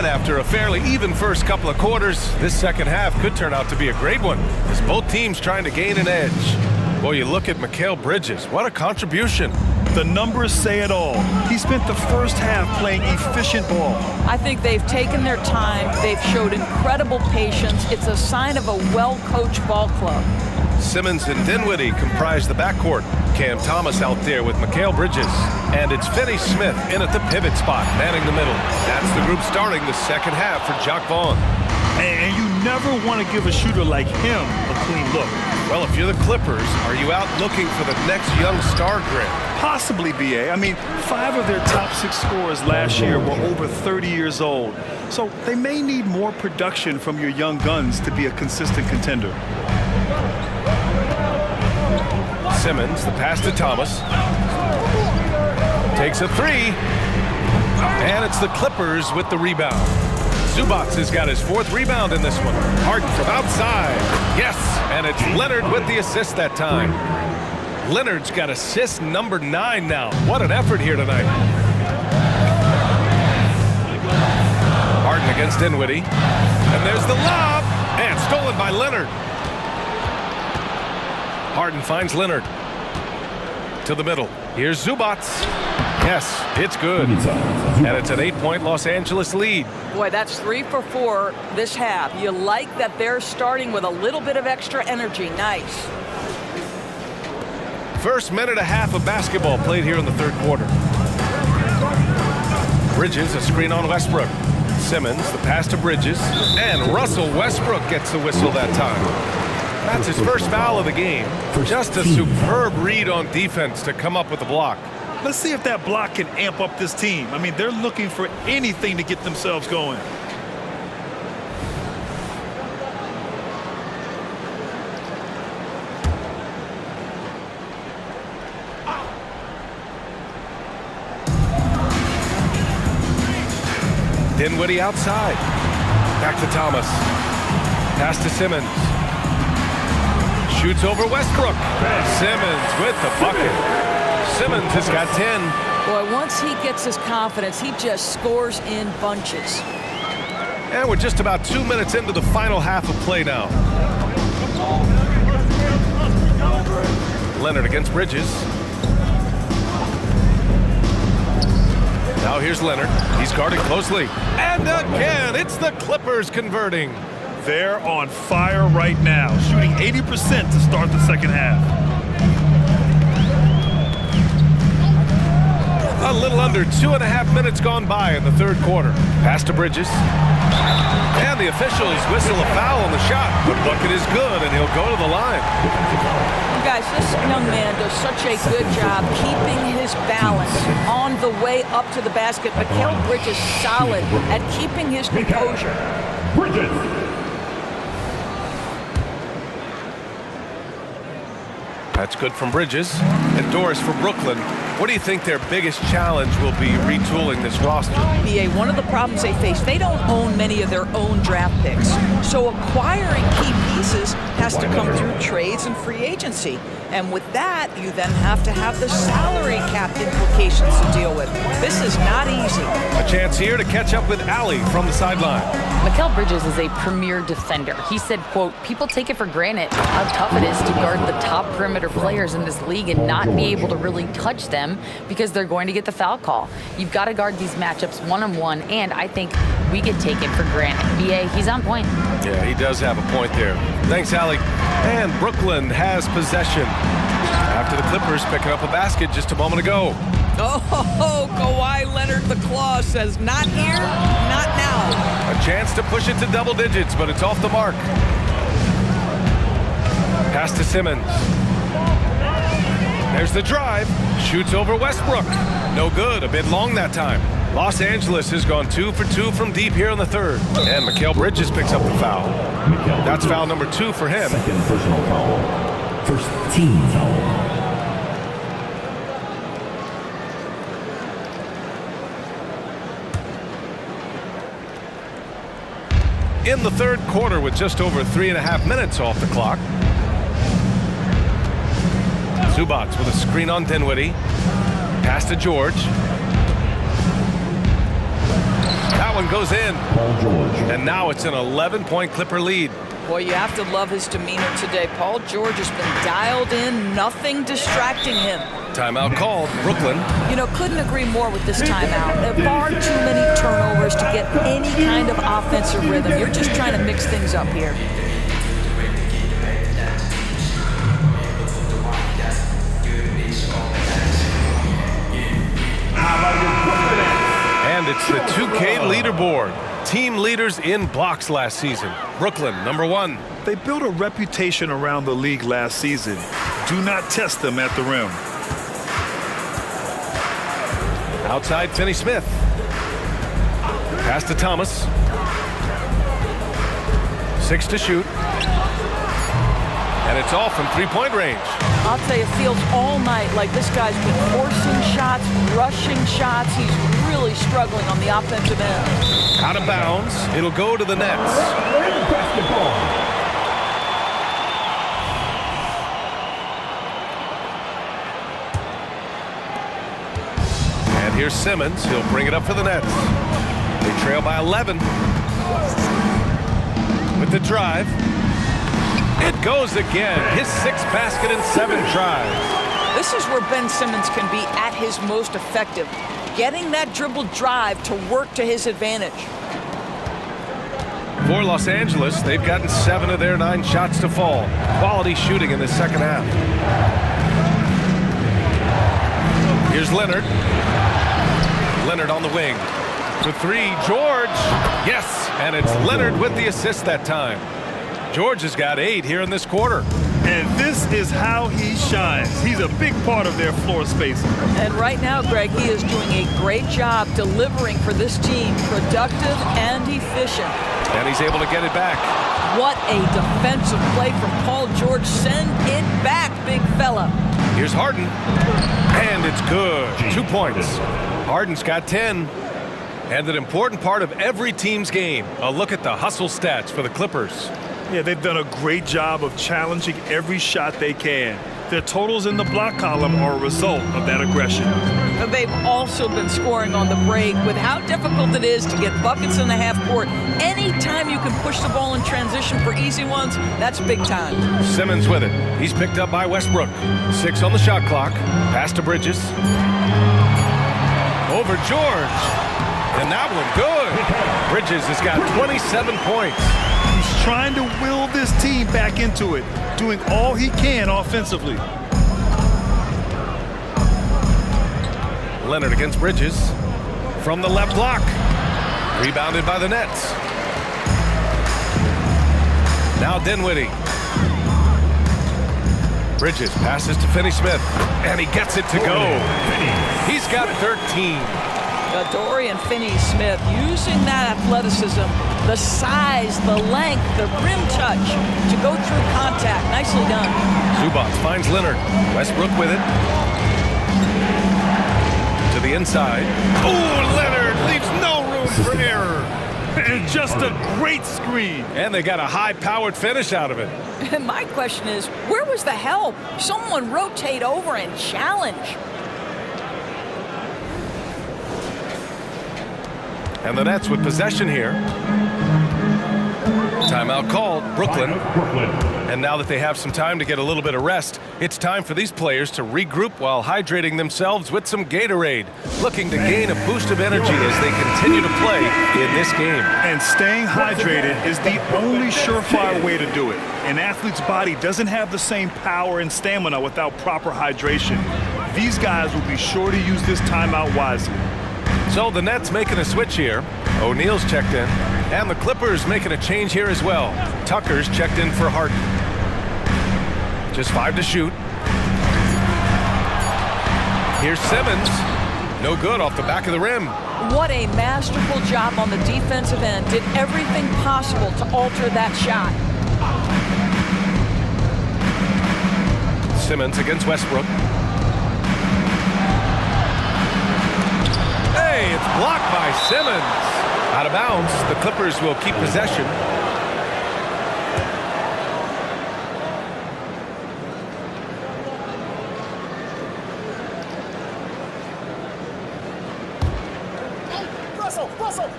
After a fairly even first couple of quarters, this second half could turn out to be a great one, as both teams trying to gain an edge. Boy, you look at MACAU Bridges, what a contribution. The numbers say it all. He spent the first half playing efficient ball. I think they've taken their time. They've showed incredible patience. It's a sign of a well-coached ball club. Simmons and Dinwiddie comprise the backcourt. Cam Thomas out there with MACAU Bridges. And it's Finney Smith in at the pivot spot, manning the middle. That's the group starting the second half for Jock Vaughn. And you never want to give a shooter like him a clean look. Well, if you're the Clippers, are you out looking for the next young star grid? Possibly, BA. I mean, 5 of their top 6 scorers last year were over 30 years old. So they may need more production from your young guns to be a consistent contender. Simmons, the pass to Thomas. Takes a three. And it's the Clippers with the rebound. Zubac has got his 4th rebound in this one. Harden from outside. Yes, and it's Leonard with the assist that time. Leonard's got assist number 9 now. What an effort here tonight. Harden against Dinwiddie. And there's the lob. And stolen by Leonard. Harden finds Leonard. To the middle. Here's Zubac. Yes, it's good. And it's an 8-point Los Angeles lead. Boy, that's 3 for 4 this half. You like that they're starting with a little bit of extra energy. Nice. First minute and a half of basketball played here in the third quarter. Bridges, a screen on Westbrook. Simmons, the pass to Bridges. And Russell Westbrook gets the whistle that time. That's his first foul of the game. Just a superb read on defense to come up with the block. Let's see if that block can amp up this team. I mean, they're looking for anything to get themselves going. Dinwiddie outside. Back to Thomas. Pass to Simmons. Shoots over Westbrook. Simmons with the bucket. Simmons has got 10. Boy, once he gets his confidence, he just scores in bunches. And we're just about 2 minutes into the final half of play now. Leonard against Bridges. Now here's Leonard. He's guarded closely. And again, it's the Clippers converting. They're on fire right now, shooting 80% to start the second half. A little under 2.5 minutes gone by in the third quarter. Pass to Bridges. And the officials whistle a foul on the shot. The bucket is good, and he'll go to the line. Guys, this young man does such a good job keeping his balance on the way up to the basket. MACAU Bridges solid at keeping his composure. That's good from Bridges. And Doris for Brooklyn. What do you think their biggest challenge will be retooling this roster? BA, one of the problems they face, they don't own many of their own draft picks. So acquiring key pieces has to come through trades and free agency. And with that, you then have to have the salary cap implications to deal with. This is not easy. A chance here to catch up with Allie from the sideline. MACAU Bridges is a premier defender. He said, quote, people take it for granted how tough it is to guard the top perimeter players in this league and not be able to really touch them because they're going to get the foul call. You've got to guard these matchups one-on-one, and I think we get taken for granted. BA, he's on point. Yeah, he does have a point there. Thanks, Allie. And Brooklyn has possession after the Clippers picking up a basket just a moment ago. Oh, Kawhi Leonard, the claw, says not here, not now. A chance to push it to double digits, but it's off the mark. Pass to Simmons. There's the drive. Shoots over Westbrook. No good. A bit long that time. Los Angeles has gone 2 for 2 from deep here in the third. And MACAU Bridges picks up the foul. That's foul number 2 for him. Second personal foul. First team foul. In the third quarter with just over 3.5 minutes off the clock. Zubats with a screen on Dinwiddie. Pass to George. That one goes in. Paul George. And now it's an 11-point Clipper lead. Boy, you have to love his demeanor today. Paul George has been dialed in, nothing distracting him. Timeout called. Brooklyn. You know, couldn't agree more with this timeout. There are far too many turnovers to get any kind of offensive rhythm. You're just trying to mix things up here. And it's the 2K leaderboard. Team leaders in blocks last season. Brooklyn, number 1. They built a reputation around the league last season. Do not test them at the rim. Outside, Finney-Smith. Pass to Thomas. 6 to shoot. And it's off from three-point range. I'll tell you, it feels all night like this guy's been forcing shots, rushing shots. He's really struggling on the offensive end. Out of bounds. It'll go to the Nets. And here's Simmons. He'll bring it up for the Nets. They trail by 11. With the drive. It goes again. His 6th basket in 7 tries. This is where Ben Simmons can be at his most effective, getting that dribble drive to work to his advantage. For Los Angeles, they've gotten 7 of their 9 shots to fall. Quality shooting in the second half. Here's Leonard. Leonard on the wing. To 3, George. Yes, and it's Leonard with the assist that time. George has got 8 here in this quarter. And this is how he shines. He's a big part of their floor spacing. And right now, Greg, he is doing a great job delivering for this team, productive and efficient. And he's able to get it back. What a defensive play from Paul George. Send it back, big fella. Here's Harden. And it's good. 2 points. Harden's got 10. And an important part of every team's game. A look at the hustle stats for the Clippers. Yeah, they've done a great job of challenging every shot they can. Their totals in the block column are a result of that aggression. They've also been scoring on the break. With how difficult it is to get buckets in the half court, anytime you can push the ball in transition for easy ones, that's big time. Simmons with it. He's picked up by Westbrook. 6 on the shot clock. Pass to Bridges. Over George. And that one good. Bridges has got 27 points. He's trying to will this team back into it, doing all he can offensively. Leonard against Bridges. From the left block. Rebounded by the Nets. Now Dinwiddie. Bridges passes to Finney-Smith. And he gets it to go. He's got 13. Dorian Finney-Smith using that athleticism, the size, the length, the rim touch to go through contact. Nicely done. Zubac finds Leonard. Westbrook with it. To the inside. Oh, Leonard leaves no room for error. And just a great screen. And they got a high-powered finish out of it. And my question is, where was the help? Someone rotate over and challenge. And the Nets with possession here. Timeout called, Brooklyn. And now that they have some time to get a little bit of rest, it's time for these players to regroup while hydrating themselves with some Gatorade, looking to gain a boost of energy as they continue to play in this game. And staying hydrated is the only surefire way to do it. An athlete's body doesn't have the same power and stamina without proper hydration. These guys will be sure to use this timeout wisely. So the Nets making a switch here. O'Neal's checked in. And the Clippers making a change here as well. Tucker's checked in for Harden. Just 5 to shoot. Here's Simmons. No good off the back of the rim. What a masterful job on the defensive end. Did everything possible to alter that shot. Simmons against Westbrook. Hey, it's blocked by Simmons. Out of bounds, the Clippers will keep possession.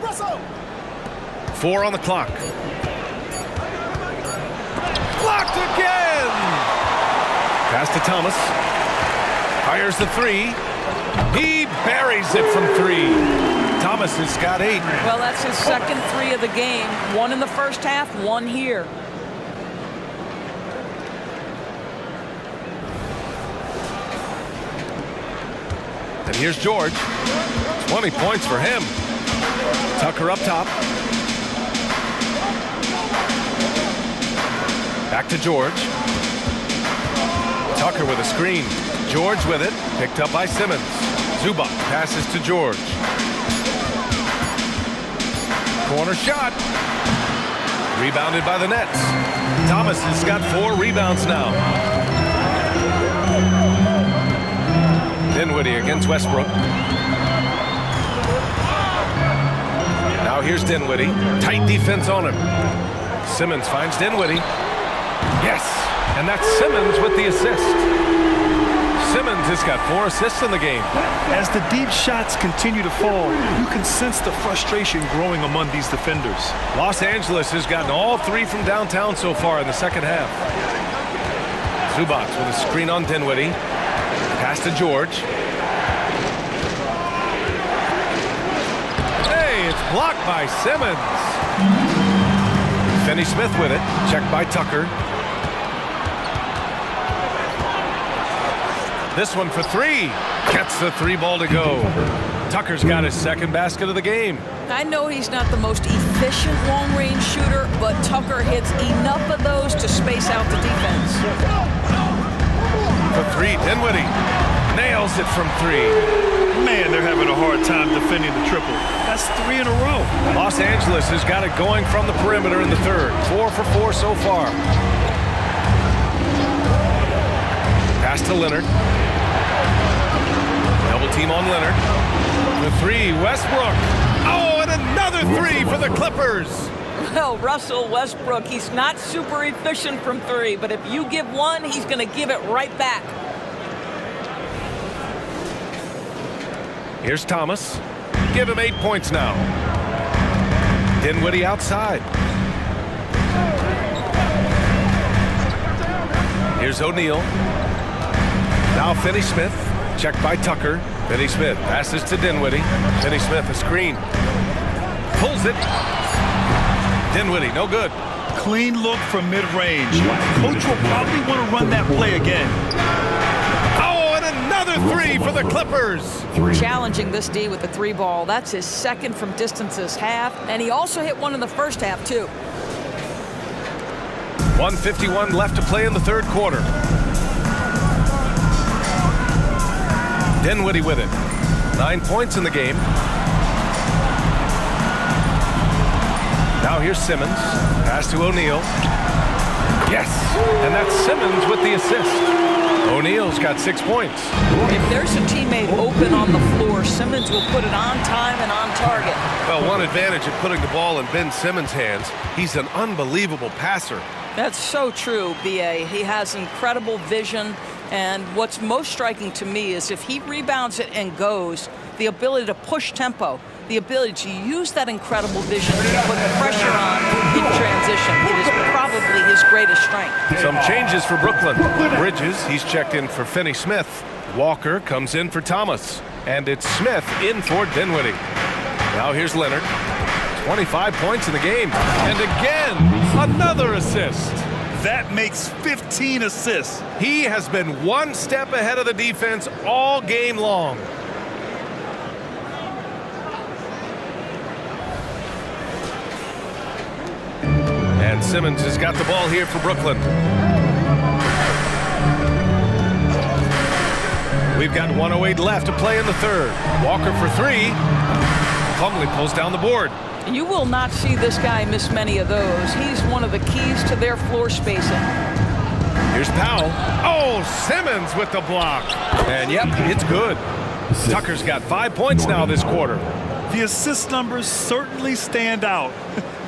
Russell! 4 on the clock. Blocked again! Pass to Thomas. Fires the 3. He buries it from 3. Thomas has got 8. Well, that's his second 3 of the game. 1 in the first half, 1 here. And here's George. 20 points for him. Tucker up top. Back to George. Tucker with a screen. George with it. Picked up by Simmons. Zubac passes to George. Corner shot. Rebounded by the Nets. Thomas has got 4 rebounds now. Dinwiddie against Westbrook. Now here's Dinwiddie. Tight defense on him. Simmons finds Dinwiddie. Yes, and that's Simmons with the assist. Simmons has got 4 assists in the game. As the deep shots continue to fall, you can sense the frustration growing among these defenders. Los Angeles has gotten all 3 from downtown so far in the second half. Zubac with a screen on Dinwiddie. Pass to George. Hey, it's blocked by Simmons. Finney-Smith with it. Checked by Tucker. This one for 3. Gets the 3 ball to go. Tucker's got his second basket of the game. I know he's not the most efficient long-range shooter, but Tucker hits enough of those to space out the defense. For 3, Dinwiddie nails it from 3. Man, they're having a hard time defending the triple. That's 3 in a row. Los Angeles has got it going from the perimeter in the third. 4 for 4 so far. Pass to Leonard. Double team on Leonard. The 3, Westbrook. Oh, and another 3 for the Clippers. Well, Russell Westbrook, he's not super efficient from 3, but if you give 1, he's going to give it right back. Here's Thomas. Give him 8 points now. Dinwiddie outside. Here's O'Neal. Now Finney-Smith. Checked by Tucker. Finney-Smith passes to Dinwiddie. Finney-Smith a screen. Pulls it. Dinwiddie, no good. Clean look from mid-range. Coach will probably want to run that play again. Oh, and another 3 for the Clippers. Challenging this D with the 3 ball. That's his second from distance this half, and he also hit 1 in the first half, too. 1:51 left to play in the third quarter. Dinwiddie with it. 9 points in the game. Now here's Simmons. Pass to O'Neal. Yes! And that's Simmons with the assist. O'Neal's got 6 points. If there's a teammate open on the floor, Simmons will put it on time and on target. Well, one advantage of putting the ball in Ben Simmons' hands, he's an unbelievable passer. That's so true, B.A. He has incredible vision, and what's most striking to me is if he rebounds it and goes, the ability to push tempo, the ability to use that incredible vision to put pressure on in transition. It is probably his greatest strength. Some changes for Brooklyn. Bridges, he's checked in for Finney Smith. Walker comes in for Thomas. And it's Smith in for Dinwiddie. Now here's Leonard. 25 points in the game. And again, another assist. That makes 15 assists. He has been one step ahead of the defense all game long. And Simmons has got the ball here for Brooklyn. We've got 1:08 left to play in the third. Walker for three. Plumlee pulls down the board. You will not see this guy miss many of those. He's one of the keys to their floor spacing. Here's Powell. Oh, Simmons with the block. And yep, it's good. Tucker's got 5 points now this quarter. The assist numbers certainly stand out.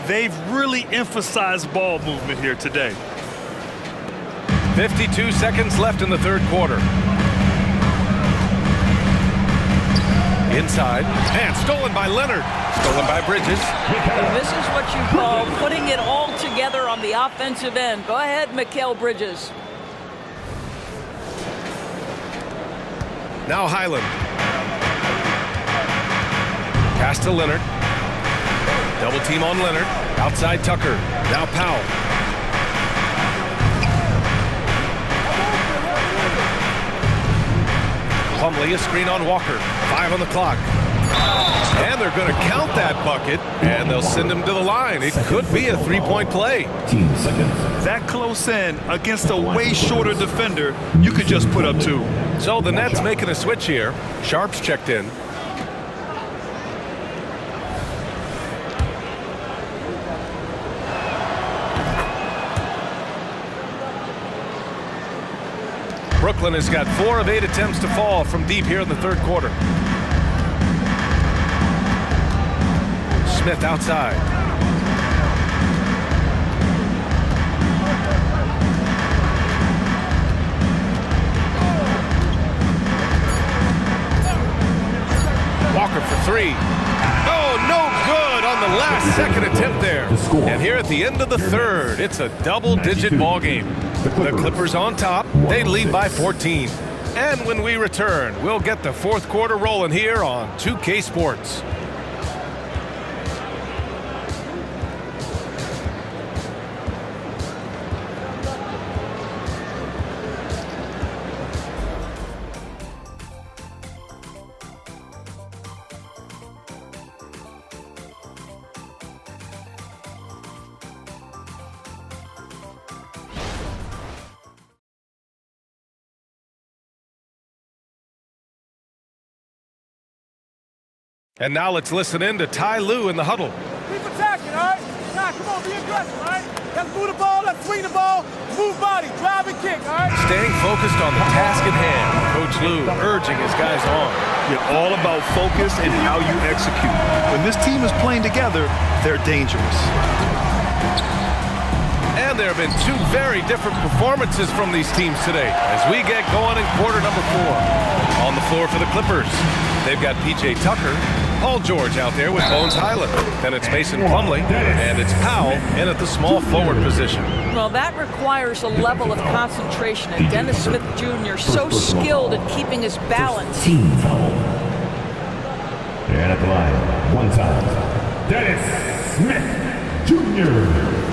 They've really emphasized ball movement here today. 52 seconds left in the third quarter. Inside, and stolen by Leonard. Stolen by Bridges. And this is what you call putting it all together on the offensive end. Go ahead, MACAU Bridges. Now Highland. Pass to Leonard. Double team on Leonard. Outside Tucker. Now Powell. Plumlee, a screen on Walker. 5 on the clock. And they're going to count that bucket, and they'll send him to the line. It could be a three-point play. That close in against a way shorter defender, you could just put up 2. So the Nets making a switch here. Sharp's checked in. Brooklyn has got 4 of 8 attempts to fall from deep here in the third quarter. Smith outside. Walker for 3. Oh, no good on the last second attempt there. And here at the end of the third, it's a double-digit ball game. The Clippers on top. They lead by 14. And when we return, we'll get the fourth quarter rolling here on 2K Sports. And now let's listen in to Ty Lue in the huddle. Keep attacking, all right? Nah, come on, be aggressive, all right? Let's move the ball, let's swing the ball, move body, drive and kick, all right? Staying focused on the task at hand. Coach Lue urging his guys on. You're all about focus and how you execute. When this team is playing together, they're dangerous. And there have been 2 very different performances from these teams today as we get going in quarter number 4. On the floor for the Clippers, they've got P.J. Tucker, Paul George out there with Bones Highland. Then it's Mason Plumlee, and it's Powell in at the small forward position. Well, that requires a level of concentration, and Dennis Smith Jr. so skilled at keeping his balance. Team foul. And at the line, 1 time, Dennis Smith Jr.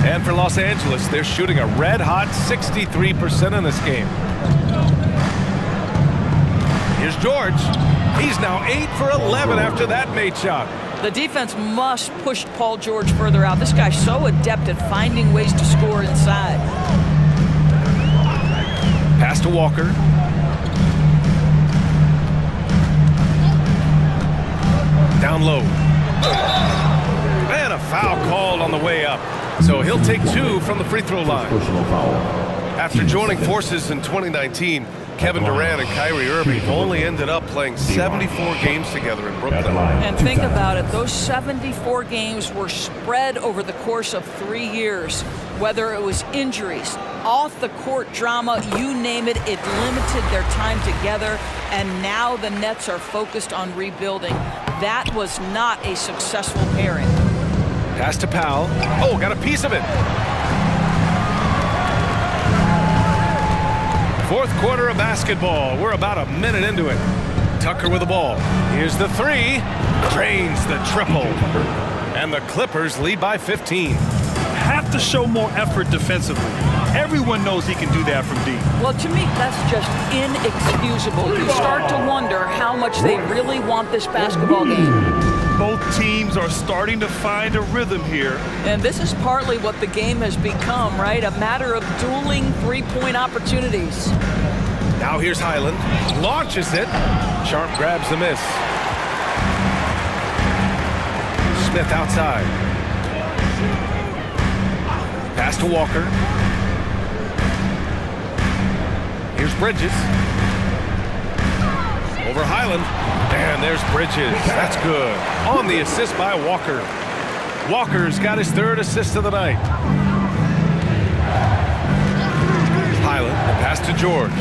And for Los Angeles, they're shooting a red-hot 63% in this game. Here's George. He's now 8 for 11 after that made shot. The defense must push Paul George further out. This guy's so adept at finding ways to score inside. Pass to Walker. Down low. And a foul called on the way up. So he'll take 2 from the free throw line. Personal foul. After joining forces in 2019, Kevin Durant and Kyrie Irving only ended up playing 74 games together in Brooklyn. And think about it, those 74 games were spread over the course of 3 years. Whether it was injuries, off-the-court drama, you name it, it limited their time together. And now the Nets are focused on rebuilding. That was not a successful pairing. Pass to Powell. Oh, got a piece of it. Fourth quarter of basketball. We're about a minute into it. Tucker with the ball. Here's the 3. Drains the triple. And the Clippers lead by 15. Have to show more effort defensively. Everyone knows he can do that from deep. Well, to me, that's just inexcusable. You start to wonder how much they really want this basketball game. Both teams are starting to find a rhythm here. And this is partly what the game has become, right? A matter of dueling three-point opportunities. Now here's Highland. Launches it. Sharp grabs the miss. Smith outside. Pass to Walker. Here's Bridges. Over Highland. And there's Bridges. That's good. On the assist by Walker. Walker's got his 3rd assist of the night. Highland, pass to George.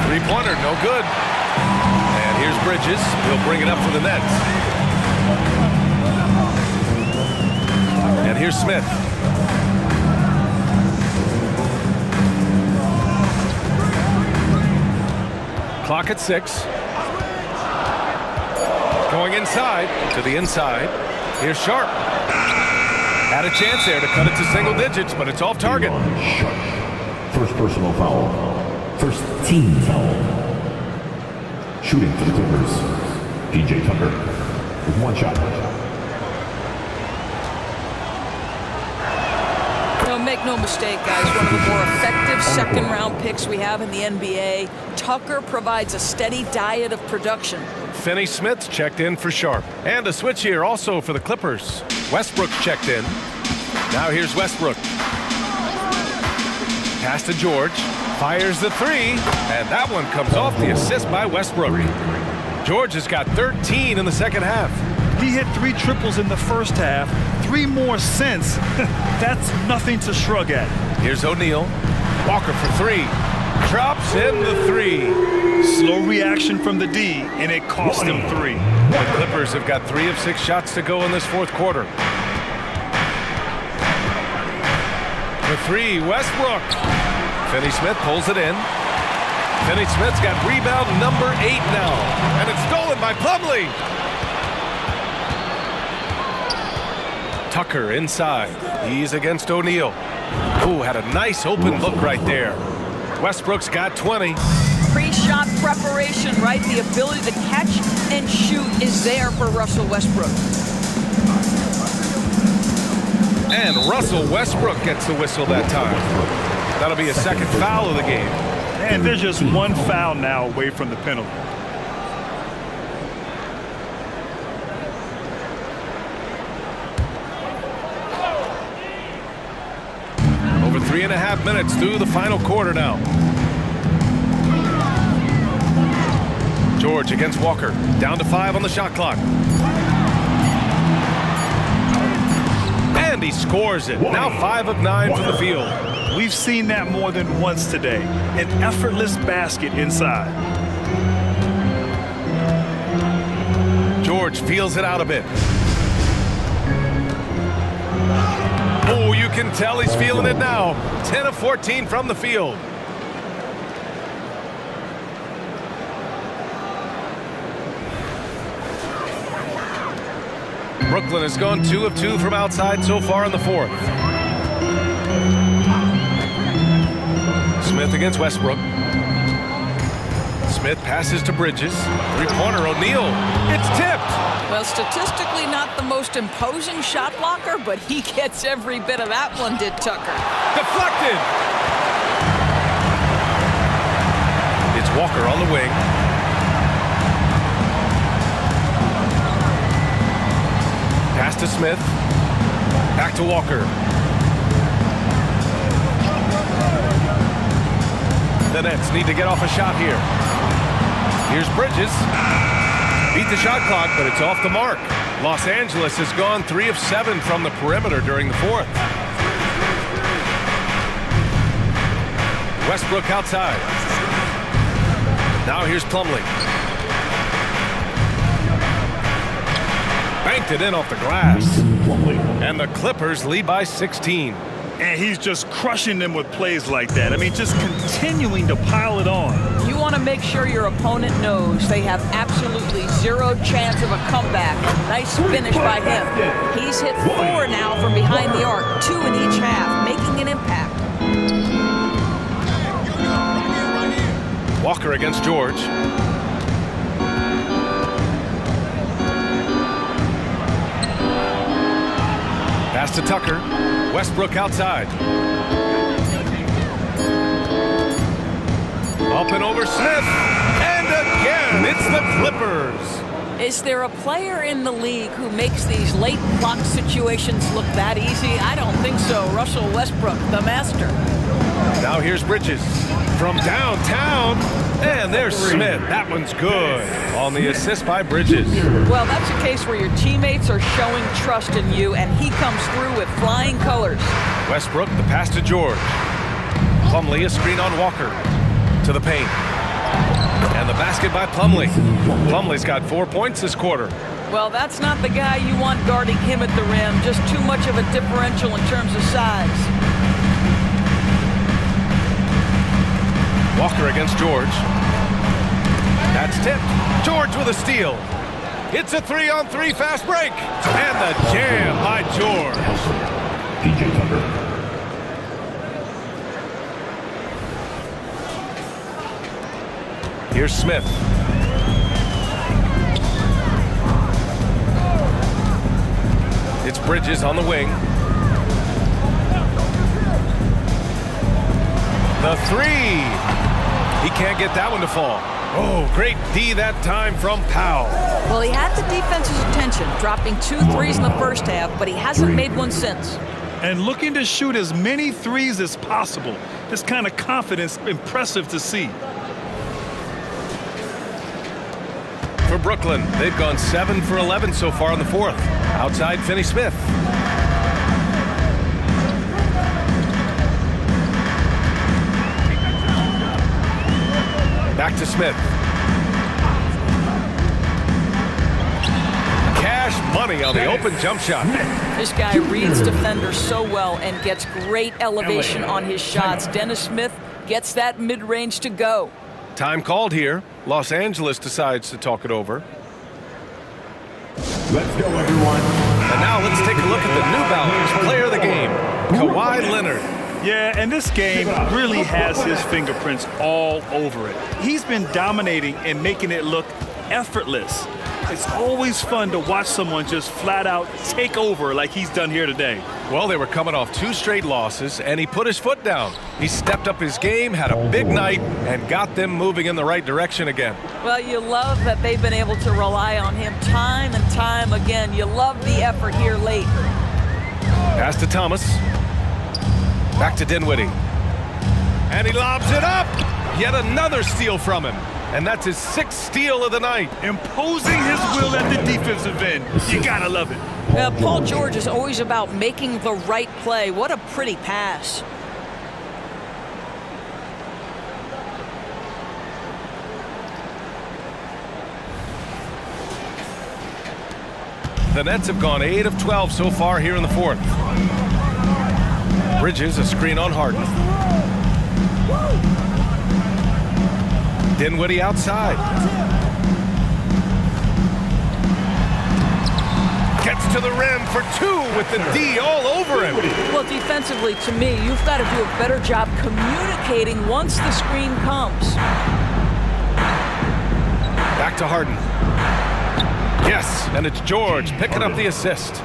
Three-pointer, no good. And here's Bridges. He'll bring it up for the Nets. And here's Smith. Clock at 6. Going inside to the inside. Here's Sharp. Had a chance there to cut it to single digits, but it's off target. First personal foul. First team foul. Shooting for the Clippers. PJ Tucker with 1 shot. Make no mistake, guys, one of the more effective second-round picks we have in the NBA. Tucker provides a steady diet of production. Finney Smith's checked in for Sharp. And a switch here also for the Clippers. Westbrook's checked in. Now here's Westbrook. Pass to George. Fires the 3. And that one comes off the assist by Westbrook. George has got 13 in the second half. He hit 3 triples in the first half, 3 more since. That's nothing to shrug at. Here's O'Neal. Walker for 3. Drops in the 3. Slow reaction from the D, and it cost him 3. The Clippers have got 3 of 6 shots to go in this fourth quarter. For 3, Westbrook. Finney Smith pulls it in. Finney Smith's got rebound number 8 now. And it's stolen by Plumlee. Tucker inside. He's against O'Neal. Ooh, had a nice open look right there. Westbrook's got 20. Pre-shot preparation, right? The ability to catch and shoot is there for Russell Westbrook. And Russell Westbrook gets the whistle that time. That'll be a second foul of the game. And there's just 1 foul now away from the penalty. Over 3.5 minutes through the final quarter now. George against Walker. Down to 5 on the shot clock. And he scores it. Now 5 of 9 from the field. We've seen that more than once today. An effortless basket inside. George feels it out a bit. Oh, you can tell he's feeling it now. 10 of 14 from the field. Brooklyn has gone 2 of 2 from outside so far in the fourth. Smith against Westbrook. Smith passes to Bridges. Three-pointer O'Neal. It's tipped. Well, statistically not the most imposing shot blocker, but he gets every bit of that one, did Tucker. Deflected. It's Walker on the wing. Pass to Smith. Back to Walker. The Nets need to get off a shot here. Here's Bridges. Beat the shot clock, but it's off the mark. Los Angeles has gone 3 of 7 from the perimeter during the fourth. Westbrook outside. Now here's Plumlee. Banked it in off the glass. And the Clippers lead by 16. And he's just crushing them with plays like that. I mean, just continuing to pile it on. You want to make sure your opponent knows they have absolutely zero chance of a comeback. Nice finish by him. He's hit 4 now from behind the arc, 2 in each half, making an impact. Walker against George. Pass to Tucker. Westbrook outside. Up and over Smith. And again, it's the Clippers. Is there a player in the league who makes these late clock situations look that easy? I don't think so. Russell Westbrook, the master. Now here's Bridges from downtown. And there's Smith. That one's good on the assist by Bridges. Well, that's a case where your teammates are showing trust in you, and he comes through with flying colors. Westbrook, the pass to George. Plumlee, a screen on Walker. To the paint. And the basket by Plumlee. Plumlee's got 4 points this quarter. Well, that's not the guy you want guarding him at the rim. Just too much of a differential in terms of size. Walker against George. That's tipped. George with a steal. It's a 3-on-3 fast break. And the jam by George. PJ Tucker. Here's Smith. It's Bridges on the wing. The 3. He can't get that one to fall. Oh, great D that time from Powell. Well, he had the defense's attention, dropping 2 threes in the first half, but he hasn't made one since. And looking to shoot as many threes as possible. This kind of confidence, impressive to see. For Brooklyn, they've gone 7 for 11 so far in the fourth. Outside, Finney-Smith. Back to Smith. Cash money on the open jump shot. This guy reads defenders so well and gets great elevation on his shots. Dennis Smith gets that mid-range to go. Time called here. Los Angeles decides to talk it over. Let's go, everyone. And now let's take a look at the New Balance player of the game, Kawhi Leonard. Yeah, and this game really has his fingerprints all over it. He's been dominating and making it look effortless. It's always fun to watch someone just flat out take over like he's done here today. Well, they were coming off 2 straight losses, and he put his foot down. He stepped up his game, had a big night, and got them moving in the right direction again. Well, you love that they've been able to rely on him time and time again. You love the effort here late. Pass to Thomas. Back to Dinwiddie. And he lobs it up. Yet another steal from him. And that's his 6th steal of the night. Imposing his will at the defensive end. You gotta love it. Paul George is always about making the right play. What a pretty pass. The Nets have gone 8 of 12 so far here in the fourth. Bridges, a screen on Harden. Dinwiddie outside. Gets to the rim for 2 with the D all over him. Well, defensively, to me, you've got to do a better job communicating once the screen comes. Back to Harden. Yes, and it's George picking up the assist.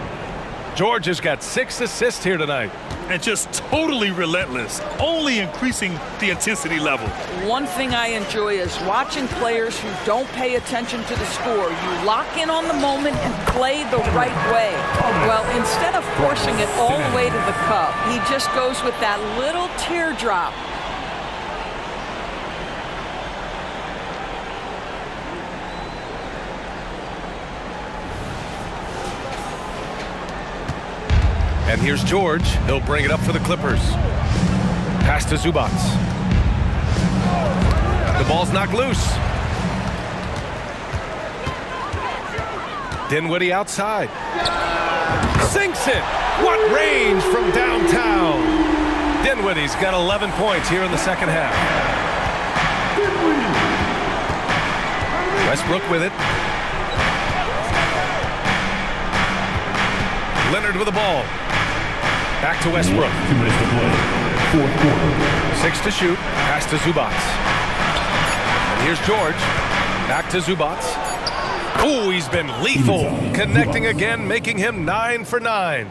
George has got 6 assists here tonight. And just totally relentless, only increasing the intensity level. One thing I enjoy is watching players who don't pay attention to the score. You lock in on the moment and play the right way. Well, instead of forcing it all the way to the cup, he just goes with that little teardrop. And here's George. He'll bring it up for the Clippers. Pass to Zubac. The ball's knocked loose. Dinwiddie outside. Sinks it. What range from downtown. Dinwiddie's got 11 points here in the second half. Westbrook with it. Leonard with the ball. Back to Westbrook. 2 minutes to play. Fourth quarter. 6 to shoot. Pass to Zubac. And here's George. Back to Zubac. Oh, he's been lethal. Connecting again, making him 9 for 9.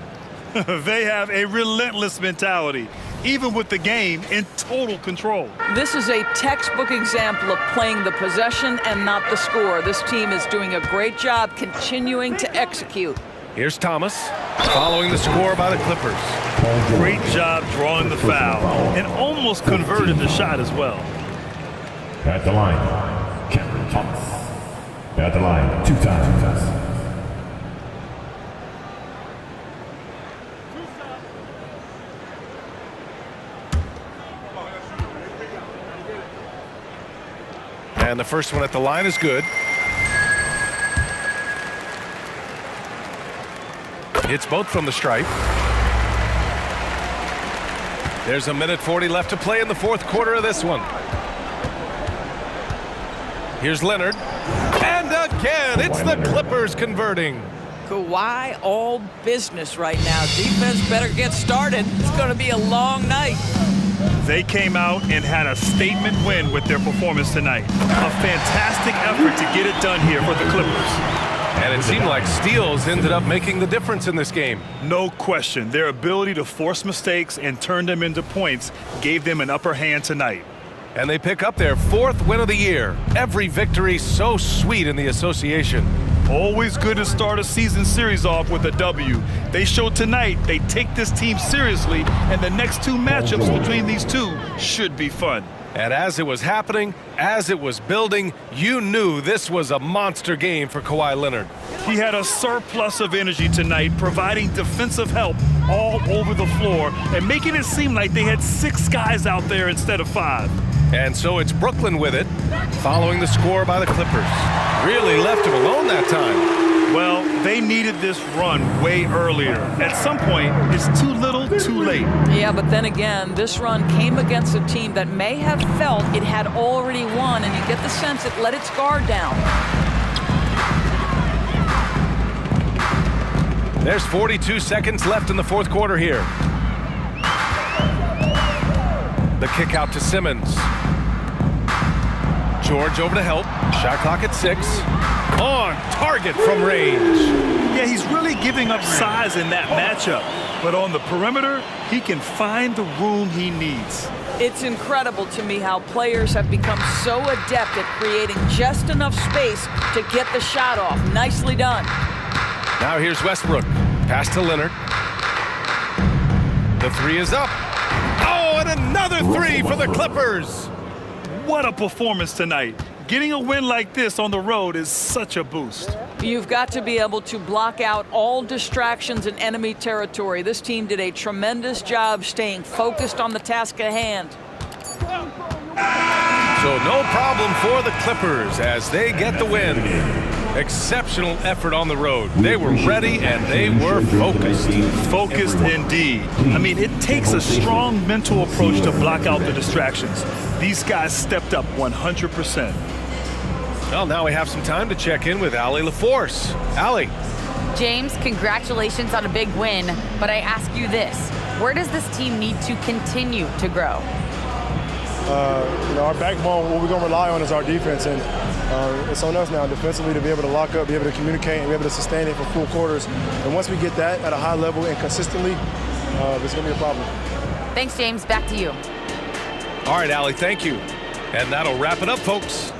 They have a relentless mentality, even with the game in total control. This is a textbook example of playing the possession and not the score. This team is doing a great job continuing to execute. Here's Thomas, following the score by the Clippers. Great job drawing the foul and almost converted the shot as well. At the line, Cameron Thomas. At the line, 2 times. And the first one at the line is good. It's both from the stripe. There's a minute 40 left to play in the fourth quarter of this one. Here's Leonard. And again, it's the Clippers converting. Kawhi all business right now. Defense better get started. It's going to be a long night. They came out and had a statement win with their performance tonight. A fantastic effort to get it done here for the Clippers. And it seemed like steals ended up making the difference in this game. No question. Their ability to force mistakes and turn them into points gave them an upper hand tonight. And they pick up their 4th win of the year. Every victory so sweet in the association. Always good to start a season series off with a W. They showed tonight they take this team seriously, and the next 2 matchups between these two should be fun. And as it was happening, as it was building, you knew this was a monster game for Kawhi Leonard. He had a surplus of energy tonight, providing defensive help all over the floor and making it seem like they had 6 guys out there instead of 5. And so it's Brooklyn with it, following the score by the Clippers. Really left him alone that time. Well, they needed this run way earlier. At some point, it's too little, too late. Yeah, but then again, this run came against a team that may have felt it had already won, and you get the sense it let its guard down. There's 42 seconds left in the fourth quarter here. The kick out to Simmons. George over to help. Shot clock at 6. On target from range. Yeah, he's really giving up size in that matchup. But on the perimeter, he can find the room he needs. It's incredible to me how players have become so adept at creating just enough space to get the shot off. Nicely done. Now here's Westbrook. Pass to Leonard. The 3 is up. Oh, and another 3 for the Clippers. What a performance tonight. Getting a win like this on the road is such a boost. You've got to be able to block out all distractions in enemy territory. This team did a tremendous job staying focused on the task at hand. So no problem for the Clippers as they get the win. Exceptional effort on the road. They were ready and they were focused. Focused indeed. I mean, it takes a strong mental approach to block out the distractions. These guys stepped up 100%. Well, now we have some time to check in with Allie LaForce. Allie. James, congratulations on a big win, but I ask you this. Where does this team need to continue to grow? Our backbone, what we're going to rely on is our defense. And It's on us now defensively to be able to lock up, be able to communicate, and be able to sustain it for full quarters. And once we get that at a high level and consistently, it's going to be a problem. Thanks, James. Back to you. All right, Allie, thank you. And that'll wrap it up, folks.